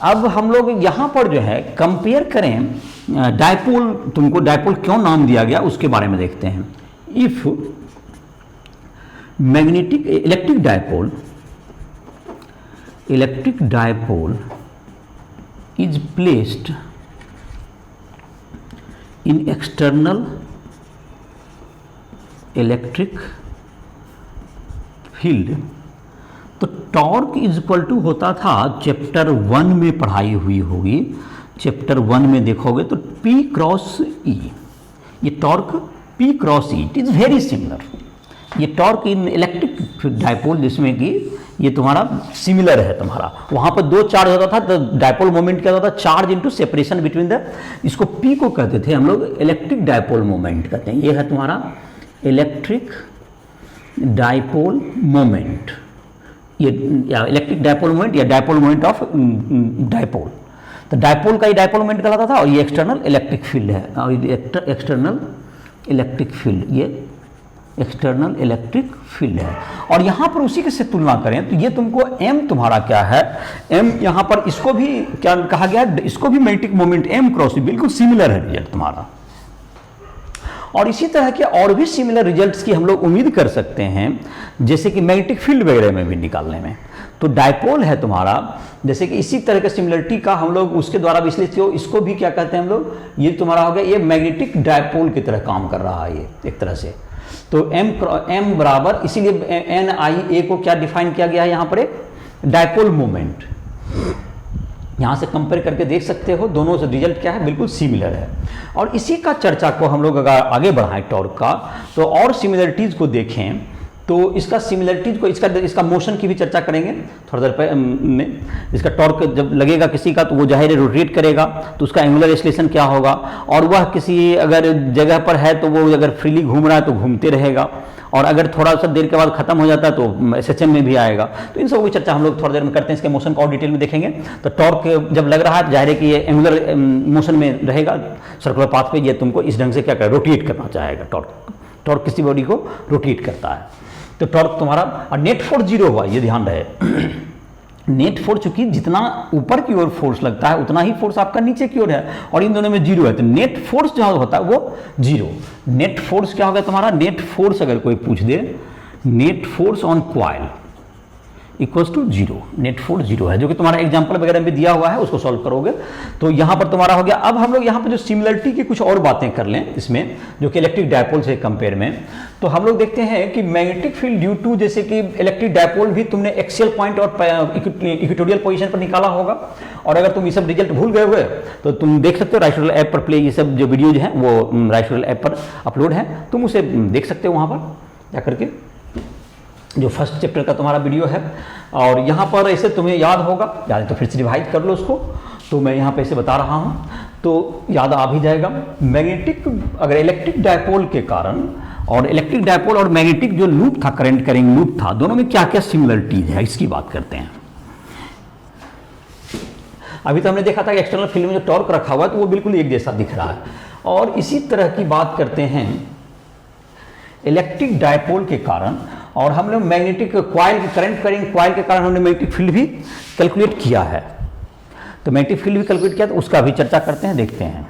अब हम लोग यहाँ पर जो है कंपेयर करें डायपोल, तुमको डायपोल क्यों नाम दिया गया उसके बारे में देखते हैं। If magnetic electric dipole is placed in external electric field, तो टॉर्क इज इक्वल टू होता था, चैप्टर 1 में पढ़ाई हुई होगी, चैप्टर 1 में देखोगे तो P क्रॉस E। ये torque P cross E, it is very similar. ये टॉर्क इन इलेक्ट्रिक डायपोल जिसमें कि ये तुम्हारा सिमिलर है तुम्हारा, वहां पर 2 चार्ज होता था, तो डायपोल मोमेंट क्या होता था, charge into separation between the, इसको P को कहते थे हम लोग इलेक्ट्रिक डायपोल मोमेंट कहते हैं। ये है तुम्हारा इलेक्ट्रिक डायपोल मोमेंट, ये इलेक्ट्रिक डायपोल मोमेंट या डायपोल मोमेंट ऑफ डायपोल। तो डायपोल का ये डायपोल मोमेंट कहलाता था, और ये एक्सटर्नल इलेक्ट्रिक फील्ड है, और एक्सटर्नल इलेक्ट्रिक फील्ड, ये एक्सटर्नल इलेक्ट्रिक फील्ड है। और यहाँ पर उसी के से तुलना करें तो ये तुमको m तुम्हारा क्या है, m यहाँ पर इसको भी क्या कहा गया है, इसको भी मैग्नेटिक मोमेंट m क्रॉस भी बिल्कुल सिमिलर है रिजल्ट तुम्हारा। और इसी तरह के और भी सिमिलर रिजल्ट्स की हम लोग उम्मीद कर सकते हैं, जैसे कि मैग्नेटिक फील्ड वगैरह में भी निकालने में। तो डायपोल है तुम्हारा, जैसे कि इसी तरह के सिमिलरिटी का हम लोग उसके द्वारा विश्लेषित हो, इसको भी क्या कहते हैं हम लोग, ये तुम्हारा हो गया, ये मैग्नेटिक डायपोल की तरह काम कर रहा है ये एक तरह से। तो m बराबर, इसीलिए NIA को क्या डिफाइन किया गया है यहाँ पर, एक डायपोल मोमेंट। यहाँ से कंपेयर करके देख सकते हो दोनों से रिजल्ट क्या है, बिल्कुल सिमिलर है। और इसी का चर्चा को हम लोग अगर आगे बढ़ाएं टॉर्क का, तो और सिमिलरिटीज़ को देखें तो इसका सिमिलरिटीज को इसका मोशन की भी चर्चा करेंगे थोड़ा देर में। इसका टॉर्क जब लगेगा किसी का तो वो जाहिर है रोटेट करेगा, तो उसका एंगुलर एक्सीलरेशन क्या होगा, और वह किसी अगर जगह पर है तो वो अगर फ्रीली घूम रहा है तो घूमते रहेगा, और अगर थोड़ा सा देर के बाद खत्म हो जाता है तो SHM में भी आएगा। तो इन सब की चर्चा हम लोग थोड़ी देर में करते हैं, इसके मोशन को और डिटेल में देखेंगे। तो टॉर्क जब लग रहा है जाहिर है कि ये एंगुलर मोशन में रहेगा, सर्कुलर पाथ पे, ये तुमको इस ढंग से क्या कर रोटेट करना चाहेगा। टॉर्क किसी बॉडी को रोटेट करता है। तो टॉर्क तुम्हारा, और नेट फोर्स जीरो हुआ, ये ध्यान रहे। नेट फोर्स चूंकि जितना ऊपर की ओर फोर्स लगता है उतना ही फोर्स आपका नीचे की ओर है, और इन दोनों में जीरो है, तो नेट फोर्स जो होता है वो जीरो। नेट फोर्स क्या होगा तुम्हारा, नेट फोर्स अगर कोई पूछ दे, net force on coil equals to zero, net force zero है, जो कि तुम्हारा एग्जांपल वगैरह में दिया हुआ है, उसको सॉल्व करोगे तो यहाँ पर तुम्हारा हो गया। अब हम लोग यहाँ पर जो सिमिलरिटी की कुछ और बातें कर लें इसमें, जो कि इलेक्ट्रिक डायपोल से कंपेयर में, तो हम लोग देखते हैं कि मैग्नेटिक फील्ड ड्यू टू, जैसे कि इलेक्ट्रिक डायपोल भी तुमने एक्सियल पॉइंट और इक्वेटोरियल पोजीशन पर निकाला होगा, और अगर तुम ये सब रिजल्ट भूल गए हुए तो तुम देख सकते हो राइट ऐप पर प्ले, ये सब जो वीडियोज हैं वो राइट ऐप पर अपलोड है, तुम उसे देख सकते हो वहाँ पर जा करके, जो फर्स्ट चैप्टर का तुम्हारा वीडियो है। और यहाँ पर ऐसे तुम्हें याद होगा, याद तो फिर से रिवाइज कर लो उसको, तो मैं यहाँ पे ऐसे बता रहा हूँ तो याद आ भी जाएगा। मैग्नेटिक, अगर इलेक्ट्रिक डायपोल के कारण, और इलेक्ट्रिक डायपोल और मैग्नेटिक जो लूप था, करंट कैरिंग लूप था, दोनों में क्या क्या सिमिलरिटीज है इसकी बात करते हैं। अभी तो हमने देखा था कि एक्सटर्नल फील्ड में जो टॉर्क रखा हुआ है तो वो बिल्कुल एक जैसा दिख रहा है, और इसी तरह की बात करते हैं इलेक्ट्रिक डायपोल के कारण, और हम लोग मैग्नेटिक कॉइल की करंट कैरिंग कॉइल के कारण हमने मैग्नेटिक फील्ड भी कैलकुलेट किया है। तो मैग्नेटिक फील्ड भी कैलकुलेट किया, तो उसका भी चर्चा करते हैं, देखते हैं।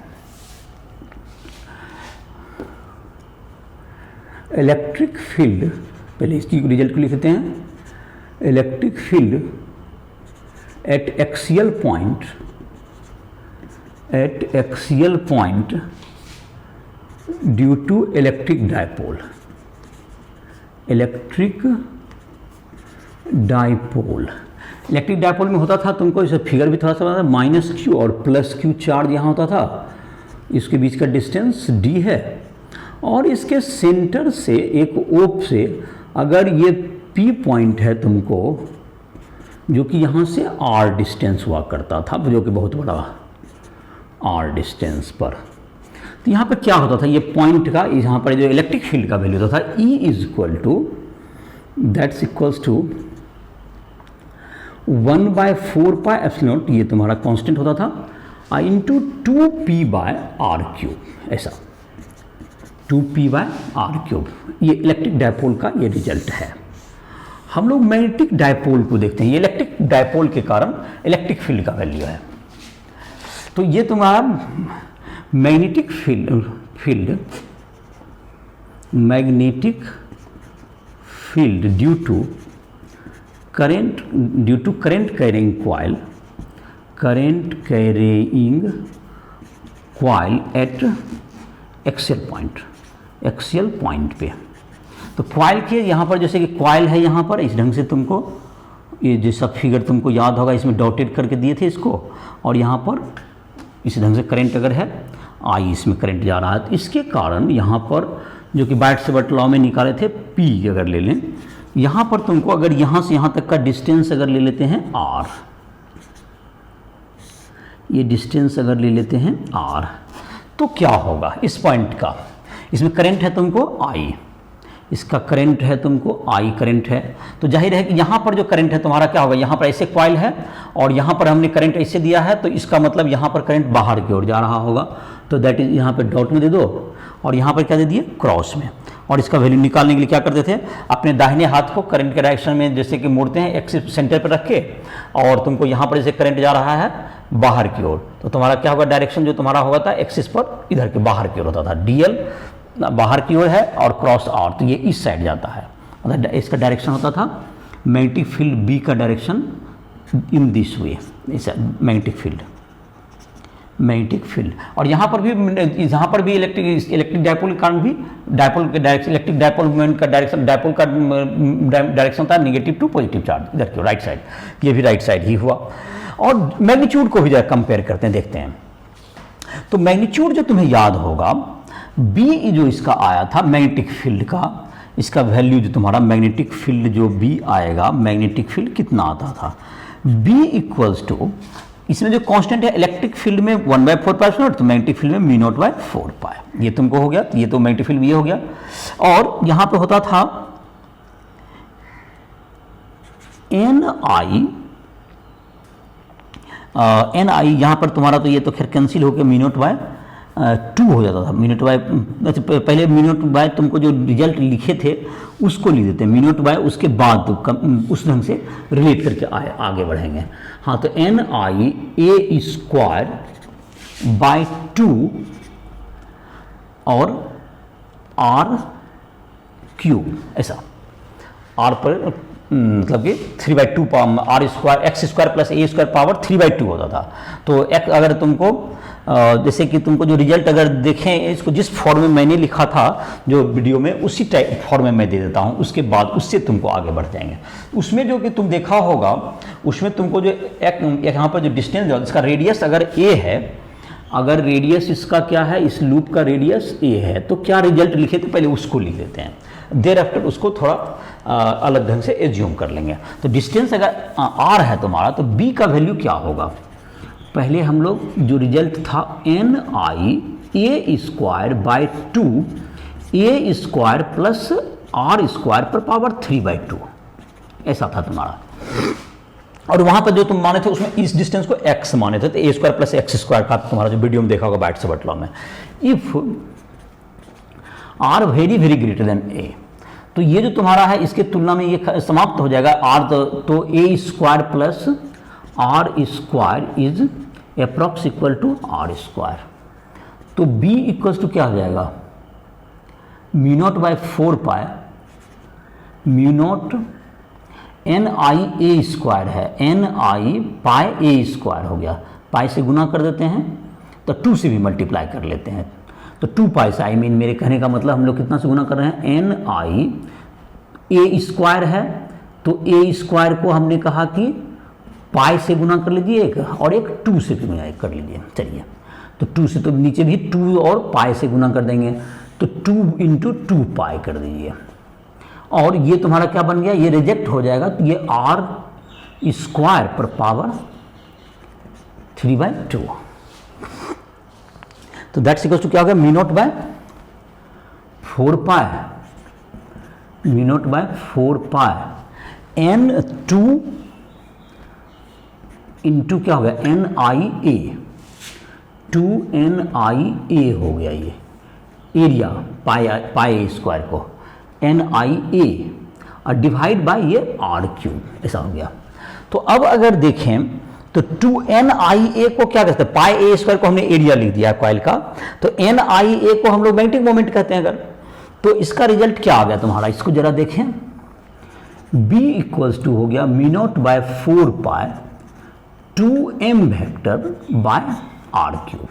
इलेक्ट्रिक फील्ड, पहले इसकी रिजल्ट को लिखते हैं। Electric field at axial point due to electric dipole, electric dipole में होता था, तुमको इसे फिगर भी थोड़ा सा -q और +q चार्ज यहाँ होता था, इसके बीच का डिस्टेंस d है, और इसके सेंटर से एक ओप से अगर ये P पॉइंट है तुमको, जो कि यहाँ से r डिस्टेंस हुआ करता था, जो कि बहुत बड़ा r डिस्टेंस पर, तो यहाँ पर क्या होता था, ये पॉइंट का यहाँ पर जो इलेक्ट्रिक फील्ड का वैल्यू होता था E दैट्स इक्वल्स टू 1/4πε0, ये तुम्हारा कांस्टेंट होता था, इंटू 2p/r³, ऐसा 2p/r³। ये इलेक्ट्रिक डायपोल का ये रिजल्ट है। हम लोग मैग्नेटिक डायपोल को देखते हैं। ये इलेक्ट्रिक डायपोल के कारण इलेक्ट्रिक फील्ड का वैल्यू है। तो ये तुम्हारा magnetic field due to current carrying coil at axial point पे। तो कॉइल के यहाँ पर, जैसे कि कॉइल है यहाँ पर, इस ढंग से तुमको ये जैसा फिगर तुमको याद होगा, इसमें डॉटेड करके दिए थे इसको, और यहाँ पर इस ढंग से करंट अगर है I, इसमें करंट जा रहा है, तो इसके कारण यहाँ पर जो कि बाइट-सेवर्ट लॉ में निकाले थे P अगर ले लें, यहाँ पर तुमको अगर यहाँ से यहाँ तक का डिस्टेंस अगर ले लेते हैं R, ये डिस्टेंस अगर ले लेते हैं R, तो क्या होगा इस पॉइंट का, इसमें करंट है तुमको I, इसका करंट है तुमको I करंट है, तो जाहिर है कि यहाँ पर जो करंट है तुम्हारा क्या होगा, यहाँ पर ऐसे कॉइल है और यहाँ पर हमने करंट ऐसे दिया है, तो इसका मतलब यहाँ पर करंट बाहर की ओर जा रहा होगा, तो दैट इज यहाँ पे डॉट में दे दो और यहाँ पर क्या दे दिए क्रॉस में। और इसका वैल्यू निकालने के लिए क्या करते थे, अपने दाहिने हाथ को करंट के डायरेक्शन में जैसे कि मोड़ते हैं एक्सिस सेंटर पर रख के, और तुमको यहाँ पर जैसे करंट जा रहा है बाहर की ओर, तो तुम्हारा क्या होगा, डायरेक्शन जो तुम्हारा होगा था एक्सिस पर इधर के बाहर की ओर होता था, डीएल बाहर की ओर है और क्रॉस आर, तो ये इस साइड जाता है, मतलब इसका डायरेक्शन होता था मैग्नेटिक फील्ड बी का डायरेक्शन इन दिस वे, इस मैग्नेटिक फील्ड। और यहाँ पर भी इलेक्ट्रिक डायपोल के कारण भी डायपोल के डायरेक्शन, इलेक्ट्रिक डायपोल मूवमेंट का डायरेक्शन, डायपोल का डायरेक्शन था नेगेटिव टू पॉजिटिव चार्ज इधर की राइट साइड, ये भी राइट साइड ही हुआ। और मैग्नीट्यूड को भी जरा कंपेयर करते हैं, देखते हैं। तो मैग्नीट्यूड जो तुम्हें याद होगा, बी जो इसका आया था मैग्नेटिक फील्ड का, इसका वैल्यू जो तुम्हारा मैग्नेटिक फील्ड जो बी आएगा, मैग्नेटिक फील्ड कितना आता था, बी इक्वल्स टू, इसमें जो कांस्टेंट है इलेक्ट्रिक फील्ड में 1/4 पाई नॉट, तो मैग्नेटिक फील्ड में μ0/4 पाई, ये तुमको हो गया, ये तो मैग्नेटिक फील्ड ये हो गया। और यहां पे होता था एन आई यहां पर तुम्हारा, तो ये तो खैर कैंसिल होकर μ0/2 हो जाता था, पहले μ0/, तुमको जो रिजल्ट लिखे थे उसको लिख देते हैं μ0/, उसके बाद तो उस ढंग से रिलेट करके आगे बढ़ेंगे। हाँ, तो N I A square by 2 और आर क्यूब, ऐसा आर पर मतलब कि 3/2 R square X square plus A square power 3/2 होता था। तो एक्स अगर तुमको जैसे कि तुमको जो रिजल्ट अगर देखें, इसको जिस फॉर्म में मैंने लिखा था जो वीडियो में, उसी टाइप फॉर्म में मैं दे देता हूं, उसके बाद उससे तुमको आगे बढ़ जाएंगे। उसमें जो कि तुम देखा होगा, उसमें तुमको जो एक यहाँ पर जो डिस्टेंस, इसका रेडियस अगर ए है, अगर रेडियस इसका क्या है, इस लूप का रेडियस ए है, तो क्या रिजल्ट लिखे थे पहले उसको लिख लेते हैं, देर आफ्टर उसको थोड़ा अलग ढंग से एज्यूम कर लेंगे। तो डिस्टेंस अगर आर है तुम्हारा, तो बी का वैल्यू क्या होगा, पहले हम लोग जो रिजल्ट था N I A square by 2 A square plus R square पर पावर 3/2, ऐसा था तुम्हारा। और वहां पर जो तुम माने थे उसमें इस डिस्टेंस को x माने थे, तो A square plus x square का तुम्हारा जो वीडियो में देखा होगा बाइट से बटलॉ में, if R very very greater than A, तो ये जो तुम्हारा है इसके तुलना में ये समाप्त हो जाएगा आर, तो A square plus R square is approx equal to R square, तो बी इक्वल्स टू क्या हो जाएगा, μ0/4 pi μ0 N I A square है, N I pi A square हो गया, पाई से गुना कर देते हैं तो 2 से भी मल्टीप्लाई कर लेते हैं, तो 2 पाई से, मेरे कहने का मतलब हम लोग कितना से गुना कर रहे हैं, एन आई ए स्क्वायर है, तो ए स्क्वायर को हमने कहा कि पाई से गुना कर लीजिए एक, और एक 2 से गुना कर लीजिए। चलिए, तो 2 से, तो नीचे भी 2 और पाई से गुना कर देंगे, तो 2 × 2 पाई कर दीजिए, और ये तुम्हारा क्या बन गया, ये रिजेक्ट हो जाएगा, तो ये आर स्क्वायर पर पावर 3/2, तो दैट्स इक्वल टू क्या हो गया, μ0/4 पाई μ0/4 पाई एन 2 इंटू क्या हो गया, एन आई ए, 2NIA हो गया, ये एरिया पाई स्क्वायर को NIA और डिवाइड बाय ये आर क्यूब, ऐसा हो गया। तो अब अगर देखें तो 2NIA को क्या कहते हैं, पाई ए स्क्वायर को हमने एरिया लिख दिया कॉइल का, तो NIA को हम लोग मैग्नेटिक मोमेंट कहते हैं। अगर तो इसका रिजल्ट क्या आ गया तुम्हारा, इसको जरा देखें, B इक्वल्स टू हो गया μ0/4 pi 2m vector by R cube.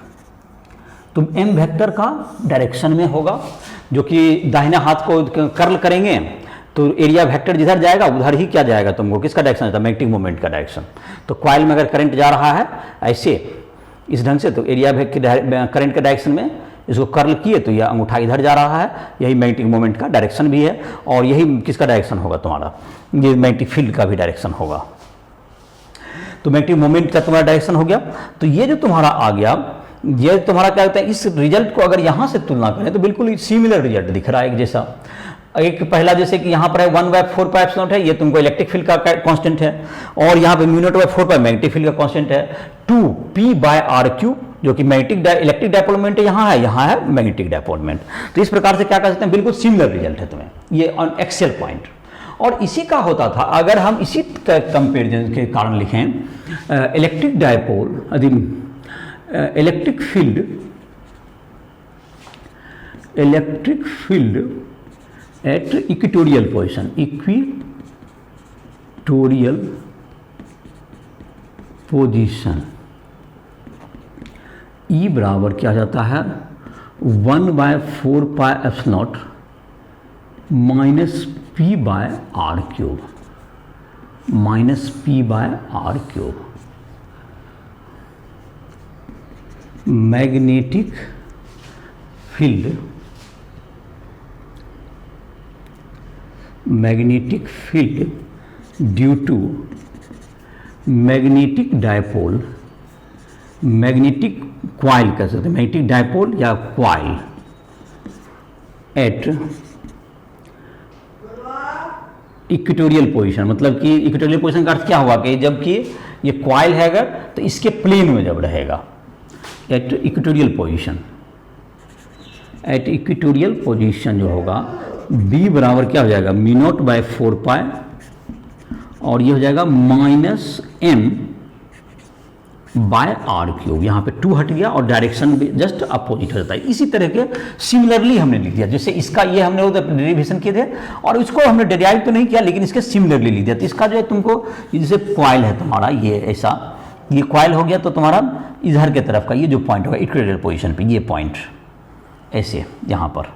तो m वेक्टर का डायरेक्शन में होगा, जो कि दाहिने हाथ को कर्ल करेंगे तो एरिया वेक्टर जिधर जाएगा उधर ही क्या जाएगा तुमको, किसका डायरेक्शन होता है, मैग्नेटिक मोमेंट का डायरेक्शन। तो कॉइल में अगर करंट जा रहा है ऐसे इस ढंग से, तो एरिया करंट के डायरेक्शन में इसको कर्ल किए तो यह अंगूठा इधर जा रहा है, यही मैग्नेटिक मोमेंट का डायरेक्शन भी है, और यही किसका डायरेक्शन होगा तुम्हारा, ये मैग्नेटिक फील्ड का भी डायरेक्शन होगा। तो मैग्नेटिक मोमेंट का तुम्हारा डायरेक्शन हो गया। तो ये जो तुम्हारा आ गया, ये तुम्हारा क्या होता है, इस रिजल्ट को अगर यहाँ से तुलना करें तो बिल्कुल सिमिलर रिजल्ट दिख रहा है एक जैसा। एक पहला जैसे कि यहाँ पर है 1/4πε0 है, ये तुमको इलेक्ट्रिक फील्ड का कांस्टेंट है, और यहाँ पे μ0/4π मैग्नेटिक फील्ड का कांस्टेंट है। 2p/r³ जो कि इलेक्ट्रिक डायपोल मोमेंट यहाँ है मैग्नेटिक डायपोल मोमेंट। तो इस प्रकार से क्या कर सकते हैं, बिल्कुल सिमिलर रिजल्ट है तुम्हें ये ऑन एक्सियल पॉइंट। और इसी का होता था, अगर हम इसी कंपेरिजन के कारण लिखें electric dipole electric field at equatorial position E बराबर क्या जाता है 1/4πε0 -p/r³। Magnetic field due to magnetic dipole, magnetic coil कह सकते हैं, मैग्नेटिक डायपोल या क्वाइल एट इक्वेटोरियल पोजीशन। मतलब कि इक्वेटोरियल पोजीशन का अर्थ क्या हुआ कि जबकि ये क्वाइल है अगर तो इसके प्लेन में जब रहेगा एट इक्वेटोरियल पोजीशन जो होगा B बराबर क्या हो जाएगा μ0/4π और ये हो जाएगा -m/r³। यहाँ पे 2 हट गया और डायरेक्शन भी जस्ट अपोजिट हो जाता है। इसी तरह के सिमिलरली हमने लिख दिया, जैसे इसका ये हमने उधर डेरिवेशन किए थे और इसको हमने डेराइव तो नहीं किया लेकिन इसके सिमिलरली लिख दिया। तो इसका जो है तुमको जैसे कॉइल है तुम्हारा ये ऐसा, ये कॉइल हो गया तो तुम्हारा इधर के तरफ का ये जो पॉइंट होगा इक्वेटोरियल पोजीशन पे, ये पॉइंट ऐसे यहाँ पर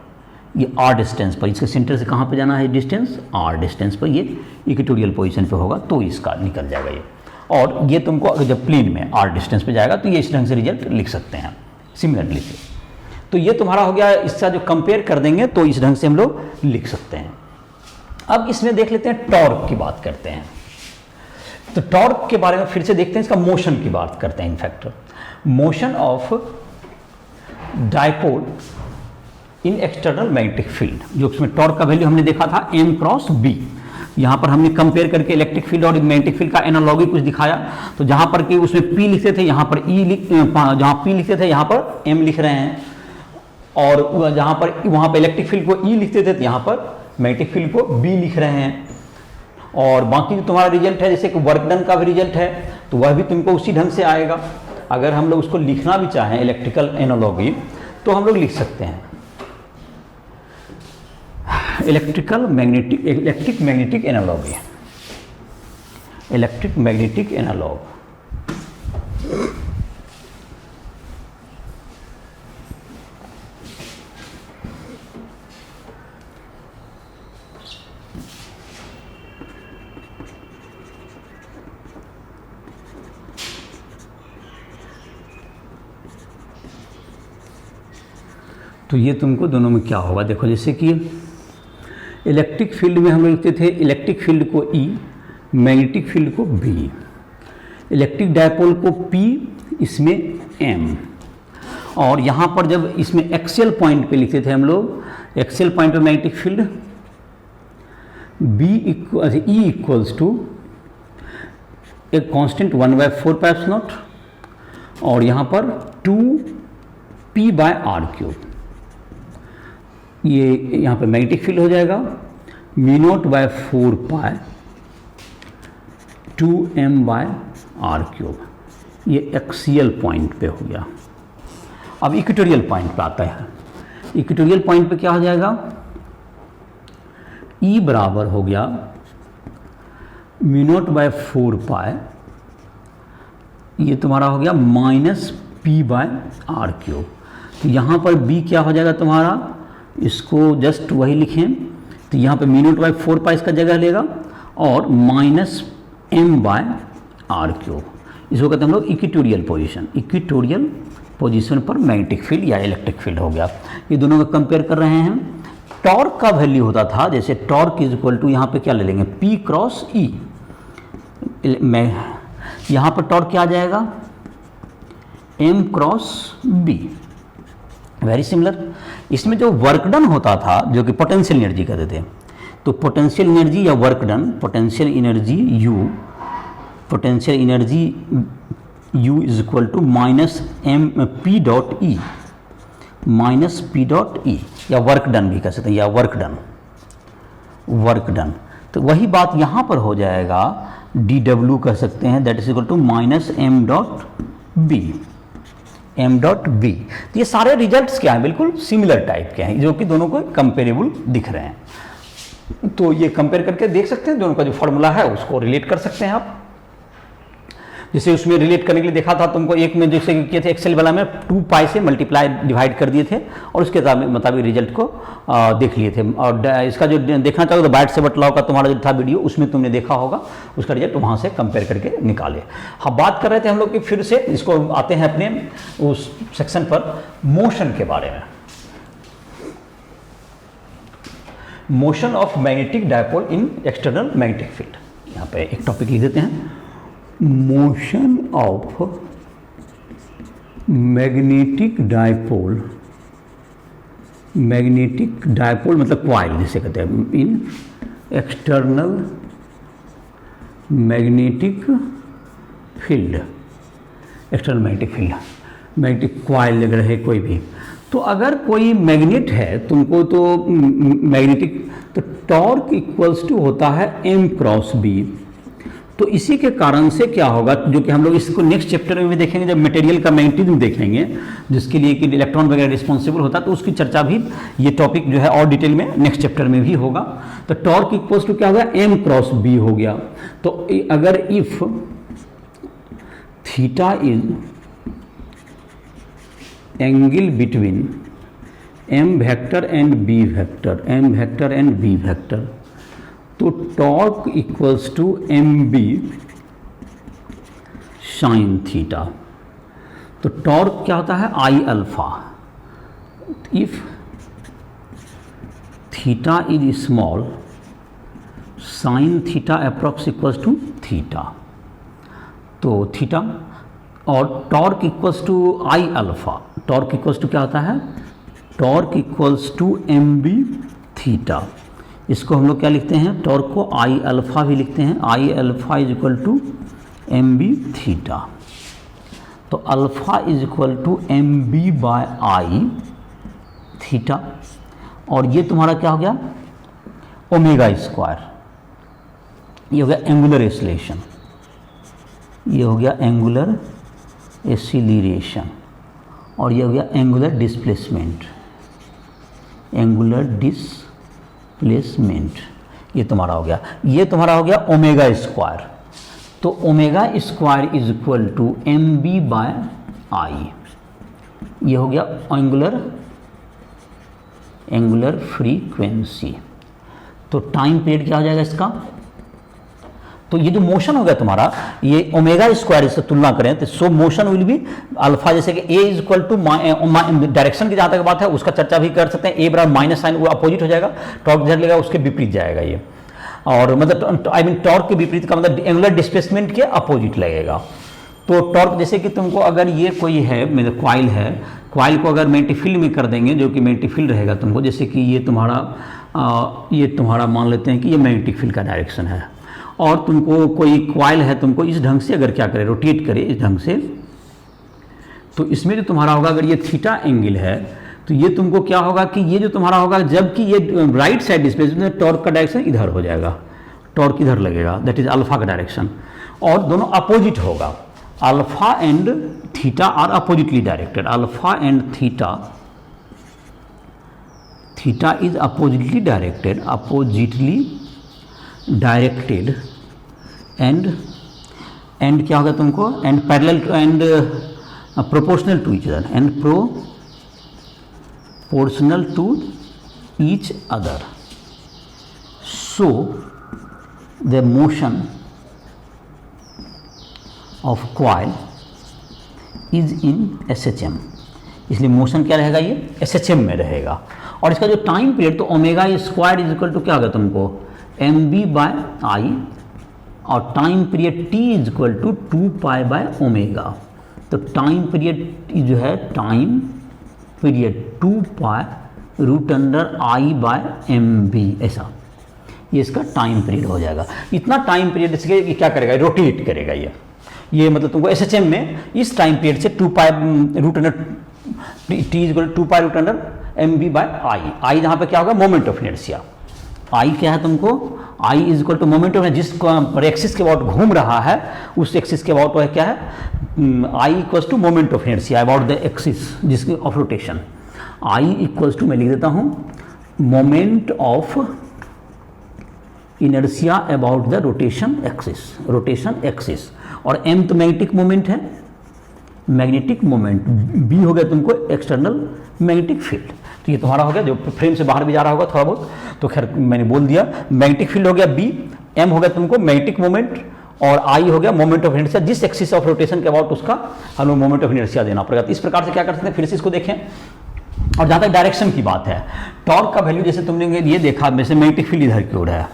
ये r डिस्टेंस पर, इसके सेंटर से कहाँ पे जाना है डिस्टेंस r डिस्टेंस पर, ये इक्वेटोरियल पोजीशन पे होगा तो इसका निकल जाएगा ये। और ये तुमको अगर जब प्लेन में r डिस्टेंस पे जाएगा तो ये इस ढंग से रिजल्ट लिख सकते हैं सिमिलरली से। तो ये तुम्हारा हो गया, इसका जो कंपेयर कर देंगे तो इस ढंग से हम लोग लिख सकते हैं। अब इसमें देख लेते हैं टॉर्क की बात करते हैं। तो टॉर्क के बारे में फिर से देखते हैं, इसका मोशन की बात करते हैं। In fact motion of dipole in external magnetic field, जो उसमें टॉर्क का वैल्यू हमने देखा था m×b। यहाँ पर हमने कंपेयर करके इलेक्ट्रिक फील्ड और मैग्नेटिक फील्ड का एनालॉगी कुछ दिखाया। तो जहाँ पर कि उसमें p लिखते थे यहाँ पर जहाँ p लिखते थे यहाँ पर m लिख रहे हैं, और जहाँ पर वहाँ पर इलेक्ट्रिक फील्ड को E लिखते थे तो यहाँ पर मैग्नेटिक फील्ड को B लिख रहे हैं। और बाकी जो तुम्हारा रिजल्ट है, जैसे कि वर्क डन का भी रिजल्ट है तो वह भी तुमको उसी ढंग से आएगा। अगर हम लोग उसको लिखना भी चाहें इलेक्ट्रिकल एनालॉगी तो हम लोग लिख सकते हैं इलेक्ट्रिक मैग्नेटिक एनालॉग। तो ये तुमको दोनों में क्या होगा देखो, जैसे कि इलेक्ट्रिक फील्ड में हम लोग लिखते थे इलेक्ट्रिक फील्ड को E, मैग्नेटिक फील्ड को B, इलेक्ट्रिक डायपोल को P, इसमें M। और यहाँ पर जब इसमें एक्सियल पॉइंट पे लिखते थे हम लोग, एक्सियल पॉइंट पे magnetic field E equals to एक कांस्टेंट 1/4πε0 और यहाँ पर 2p/r³। ये यहाँ पे मैग्नेटिक फील्ड हो जाएगा μ0/4π 2m/r³। ये एक्सियल पॉइंट पे हो गया। अब इक्वेटोरियल पॉइंट पे आता है। इक्वेटोरियल पॉइंट पे क्या हो जाएगा, E बराबर हो गया μ0/4π, ये तुम्हारा हो गया -p/r³। तो यहाँ पर B क्या हो जाएगा तुम्हारा, इसको जस्ट वही लिखें तो यहाँ पे μ0/4π इसका जगह लेगा और -m/r³। इसको कहते हैं हम लोग इक्वेटोरियल पोजीशन पर मैग्नेटिक फील्ड या इलेक्ट्रिक फील्ड हो गया। ये दोनों का कंपेयर कर रहे हैं। टॉर्क का वैल्यू होता था, जैसे टॉर्क इज इक्वल टू यहाँ पे क्या ले लेंगे P×E। यहाँ पर टॉर्क क्या आ जाएगा M×B। Very similar. इसमें जो वर्क डन होता था जो कि पोटेंशियल एनर्जी कहते थे, तो पोटेंशियल एनर्जी या work done, potential energy U is equal to minus M P dot E, minus P dot E, या वर्क डन भी कह सकते हैं, या वर्क डन। तो वही बात यहाँ पर हो जाएगा, डी डब्ल्यू कह सकते हैं, that is equal to minus M dot B. तो ये सारे रिजल्ट्स क्या हैं, बिल्कुल सिमिलर टाइप के हैं, जो कि दोनों को कंपेरेबल दिख रहे हैं। तो ये कंपेयर करके देख सकते हैं, दोनों का जो फॉर्मूला है उसको रिलेट कर सकते हैं आप। जैसे उसमें रिलेट करने के लिए देखा था तुमको, एक में जैसे किए थे एक्सेल वाला में 2 पाई से मल्टीप्लाई डिवाइड कर दिए थे और उसके मुताबिक रिजल्ट को देख लिए थे। और इसका जो देखना चाहोगे तो बाइट से बटलाव का तुम्हारा जो था वीडियो, उसमें तुमने देखा होगा, उसका रिजल्ट वहाँ से कंपेयर करके निकाले। हाँ, बात कर रहे थे हम लोग कि फिर से इसको आते हैं अपने उस सेक्शन पर, मोशन के बारे में। Motion of magnetic dipole in external magnetic field. यहाँ पे एक टॉपिक लिख देते हैं, मोशन ऑफ मैग्नेटिक डायपोल मतलब क्वाइल जिसे कहते हैं, इन external magnetic field, magnetic coil अगर है कोई भी, तो अगर कोई मैग्नेट है तुमको, तो मैग्नेटिक, तो टॉर्क इक्वल्स टू होता है m क्रॉस b। तो इसी के कारण से क्या होगा, जो कि हम लोग इसको नेक्स्ट चैप्टर में भी देखेंगे, जब मटेरियल का मैग्नेटिज्म देखेंगे, जिसके लिए कि इलेक्ट्रॉन वगैरह रिस्पॉन्सिबल होता है, तो उसकी चर्चा भी, ये टॉपिक जो है और डिटेल में नेक्स्ट चैप्टर में भी होगा। तो टॉर्क इक्वल्स टू क्या होगा, m क्रॉस b हो गया। तो अगर if theta is angle between m vector and b vector, तो torque equals to mb sine theta. तो टॉर्क क्या होता है, I alpha. If theta is small, sine theta approx equals to theta, तो थीटा, और torque equals to I alpha. Torque equals to क्या होता है, torque equals to mb theta. इसको हम लोग क्या लिखते हैं, टॉर्क को I अल्फा भी लिखते हैं, I alpha is equal to mb theta. तो alpha is equal to mb by I theta, और ये तुम्हारा क्या हो गया, ओमेगा स्क्वायर। ये हो गया एंगुलर एक्सीलरेशन, ये हो गया एंगुलर एक्सीलरेशन, और ये हो गया एंगुलर डिस्प्लेसमेंट, ये तुम्हारा हो गया, ये तुम्हारा हो गया ओमेगा स्क्वायर। तो omega square is equal to mb by I, ये हो गया एंगुलर फ्रीक्वेंसी। तो टाइम पीरियड क्या हो जाएगा इसका, तो ये जो मोशन हो गया तुम्हारा, ये ओमेगा स्क्वायर से तुलना करें तो so motion will be alpha, जैसे कि a is equal to direction की जहाँ तक बात है उसका चर्चा भी कर सकते हैं, a बराबर माइनस साइन, वो अपोजिट हो जाएगा, टॉर्क जब लेगा उसके विपरीत जाएगा ये, और मतलब आई मीन टॉर्क के विपरीत का मतलब एंगुलर डिस्प्लेसमेंट के अपोजिट लगेगा। तो टॉर्क, जैसे कि तुमको अगर ये कोई है, मतलब क्वाइल है, क्वाइल को अगर मैग्नेटिक फील्ड में कर देंगे, जो कि मैग्नेटिक फील्ड रहेगा तुमको, जैसे कि ये तुम्हारा मान लेते हैं कि ये मैग्नेटिक फील्ड का डायरेक्शन है, और तुमको कोई क्वाइल है, तुमको इस ढंग से अगर क्या करे, रोटेट करे इस ढंग से, तो इसमें जो तुम्हारा होगा, अगर ये थीटा एंगल है, तो ये तुमको क्या होगा कि ये जो तुम्हारा होगा, जबकि ये राइट साइड डिस्प्लेसमेंट, टॉर्क का डायरेक्शन इधर हो जाएगा, टॉर्क इधर लगेगा, दैट इज अल्फा का डायरेक्शन, और दोनों अपोजिट होगा। Alpha and theta are oppositely directed, alpha and theta is oppositely directed, and क्या होगा तुमको, and parallel and proportional to each other, and proportional to each other. So the motion of coil is in SHM, इसलिए मोशन क्या रहेगा, ये SHM में रहेगा। और इसका जो टाइम पीरियड, तो omega square is equal to क्या होगा तुमको, mb बाय I, और time period t is equal to 2 pi by omega. तो टाइम पीरियड जो है, टाइम पीरियड 2π√i/mv, ऐसा ये इसका टाइम पीरियड हो जाएगा। इतना टाइम पीरियड इसके ये क्या करेगा, रोटेट करेगा ये मतलब तुमको SHM में इस टाइम पीरियड से 2π√t=2π√mv/i, आई जहाँ पे क्या होगा, मोमेंट ऑफ इनर्शिया। आई क्या है तुमको, I is equal to moment of, जिस एक्सिस के अबाउट घूम रहा है उस एक्सिस के अबाउट क्या है, I equals to moment of inertia about the axis जिसकी of rotation. I equals to मैं लिख देता हूँ moment of inertia about the rotation axis, और एम तो मैग्नेटिक मोमेंट है, मैग्नेटिक मोमेंट, बी हो गया तुमको एक्सटर्नल मैग्नेटिक फील्ड। तो ये तुम्हारा हो गया जो फ्रेम से बाहर भी जा रहा होगा थोड़ा बहुत, तो खैर मैंने बोल दिया। मैग्नेटिक फील्ड हो गया बी, एम हो गया तुमको मैग्नेटिक मोमेंट, और आई हो गया मोमेंट ऑफ इनर्शिया, जिस एक्सिस ऑफ रोटेशन के अबाउट उसका हमें मोमेंट ऑफ इनर्शिया देना पड़ेगा। तो इस प्रकार से क्या कर सकते हैं, फिर से इसको देखें। और जहाँ तक डायरेक्शन की बात है, टॉर्क का वैल्यू जैसे तुमने ये देखा, वैसे मैग्नेटिक फील्ड इधर की ओर है,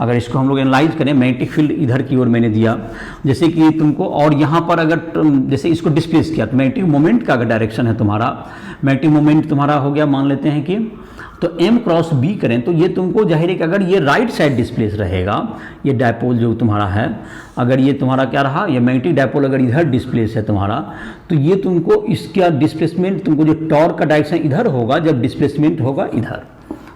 अगर इसको हम लोग एनालाइज करें, मैग्नेटिक फील्ड इधर की ओर मैंने दिया, जैसे कि तुमको, और यहाँ पर अगर जैसे इसको डिस्प्लेस किया तो मैग्नेटिक मोमेंट का अगर डायरेक्शन है तुम्हारा, मैग्नेटिक मोमेंट तुम्हारा हो गया, मान लेते हैं कि तो m क्रॉस b करें तो ये तुमको जाहिर है कि अगर ये राइट साइड डिस्प्लेस रहेगा, ये डायपोल जो तुम्हारा है, अगर ये तुम्हारा क्या रहा, ये मैग्नेटिक डायपोल अगर इधर डिस्प्लेस है तुम्हारा, तो ये तुमको इसका डिस्प्लेसमेंट, तुमको जो टॉर्क का डायरेक्शन इधर होगा जब डिस्प्लेसमेंट होगा इधर,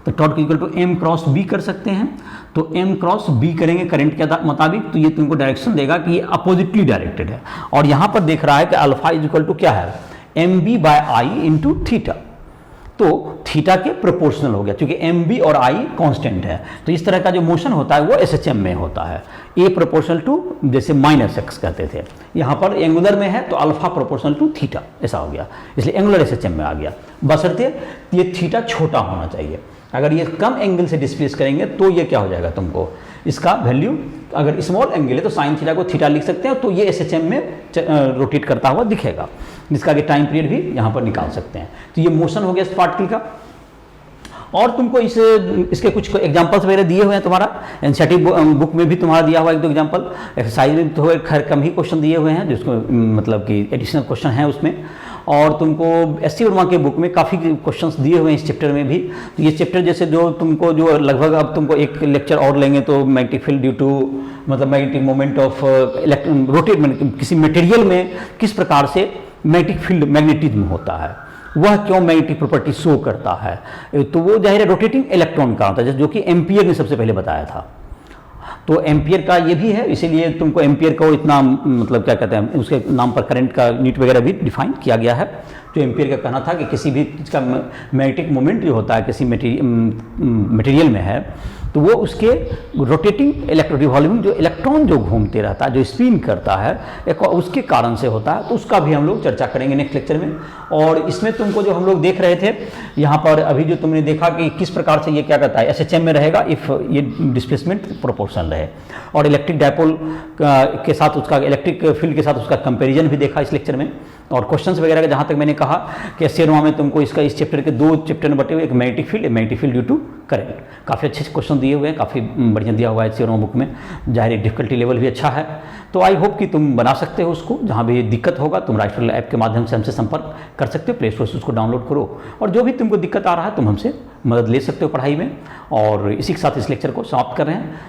तो torque equal to m cross b कर सकते हैं। तो m क्रॉस b करेंगे करंट के मुताबिक, तो ये तुमको डायरेक्शन देगा कि ये अपोजिटली डायरेक्टेड है। और यहाँ पर देख रहा है कि अल्फा इज इक्वल टू क्या है, mb/i इंटू थीटा, तो थीटा के प्रोपोर्शनल हो गया, क्योंकि mb और i कांस्टेंट है। तो इस तरह का जो मोशन होता है वो SHM में होता है, a प्रोपोर्शनल टू जैसे -x कहते थे, यहाँ पर एंगुलर में है तो अल्फा प्रोपोर्शनल टू थीटा, ऐसा हो गया, इसलिए एंगुलर SHM में आ गया। बशर्ते ये थीटा छोटा होना चाहिए, अगर ये कम एंगल से डिस्प्लेस करेंगे तो ये क्या हो जाएगा तुमको, इसका वैल्यू, अगर स्मॉल एंगल है तो साइन थीटा को थीटा लिख सकते हैं, तो ये SHM में रोटेट करता हुआ दिखेगा, जिसका कि टाइम पीरियड भी यहाँ पर निकाल सकते हैं। तो ये मोशन हो गया इस पार्टिकल का। और तुमको इसके कुछ एग्जांपल्स वगैरह दिए हुए हैं, तुम्हारा एनसीईआरटी बुक में भी तुम्हारा दिया हुआ 1-2 एग्जांपल, एक्सरसाइज में तो खैर कम ही क्वेश्चन दिए हुए हैं, जिसको मतलब कि एडिशनल क्वेश्चन है उसमें। और तुमको SC वर्मा के बुक में काफ़ी क्वेश्चंस दिए हुए हैं इस चैप्टर में भी। तो ये चैप्टर जैसे जो तुमको जो लगभग अब तुमको एक लेक्चर और लेंगे तो मैग्नेटिक फील्ड ड्यू टू मतलब मैग्नेटिक मोमेंट ऑफ रोटेट, किसी मटेरियल में किस प्रकार से मैग्नेटिक फील्ड मैग्नेटिज्म होता है, वह क्यों मैग्नेटिक प्रॉपर्टी शो करता है, तो वो जाहिर है रोटेटिंग इलेक्ट्रॉन का होता है, जो कि एम्पियर ने सबसे पहले बताया था। तो एम्पियर का ये भी है, इसीलिए तुमको एम्पियर को इतना मतलब क्या कहते हैं, उसके नाम पर करंट का यूनिट वगैरह भी डिफाइन किया गया है। जो एम्पियर का कहना था कि किसी भी चीज़ का मैग्नेटिक मोमेंट जो होता है किसी मटेरियल में है, तो वो उसके रोटेटिंग रिवॉल्विंग जो इलेक्ट्रॉन जो घूमते रहता है, जो स्पिन करता है, एक उसके कारण से होता है। तो उसका भी हम लोग चर्चा करेंगे नेक्स्ट लेक्चर में। और इसमें तुमको जो हम लोग देख रहे थे यहाँ पर अभी जो तुमने देखा कि किस प्रकार से ये क्या करता है, SHM में रहेगा इफ़ ये डिस्प्लेसमेंट प्रोपोर्शनल रहे। और इलेक्ट्रिक डायपोल के साथ उसका इलेक्ट्रिक फील्ड के साथ उसका कंपेरिजन भी देखा इस लेक्चर में। और क्वेश्चंस वगैरह का जहाँ तक मैंने कहा कि SC वर्मा में तुमको इसका इस चैप्टर के 2 चैप्टर में बटे हुए, एक magnetic field due to current, काफ़ी अच्छे क्वेश्चन दिए हुए हैं, काफ़ी बढ़िया दिया हुआ है SC वर्मा बुक में, जाहिर डिफिकल्टी लेवल भी अच्छा है। तो आई होप कि तुम बना सकते हो उसको। जहाँ भी दिक्कत होगा तुम राइफल ऐप के माध्यम से हमसे संपर्क कर सकते हो, प्ले स्टोर से उसको डाउनलोड करो, और जो भी तुमको दिक्कत आ रहा है तुम हमसे मदद ले सकते हो पढ़ाई में। और इसी के साथ इस लेक्चर को समाप्त कर रहे हैं।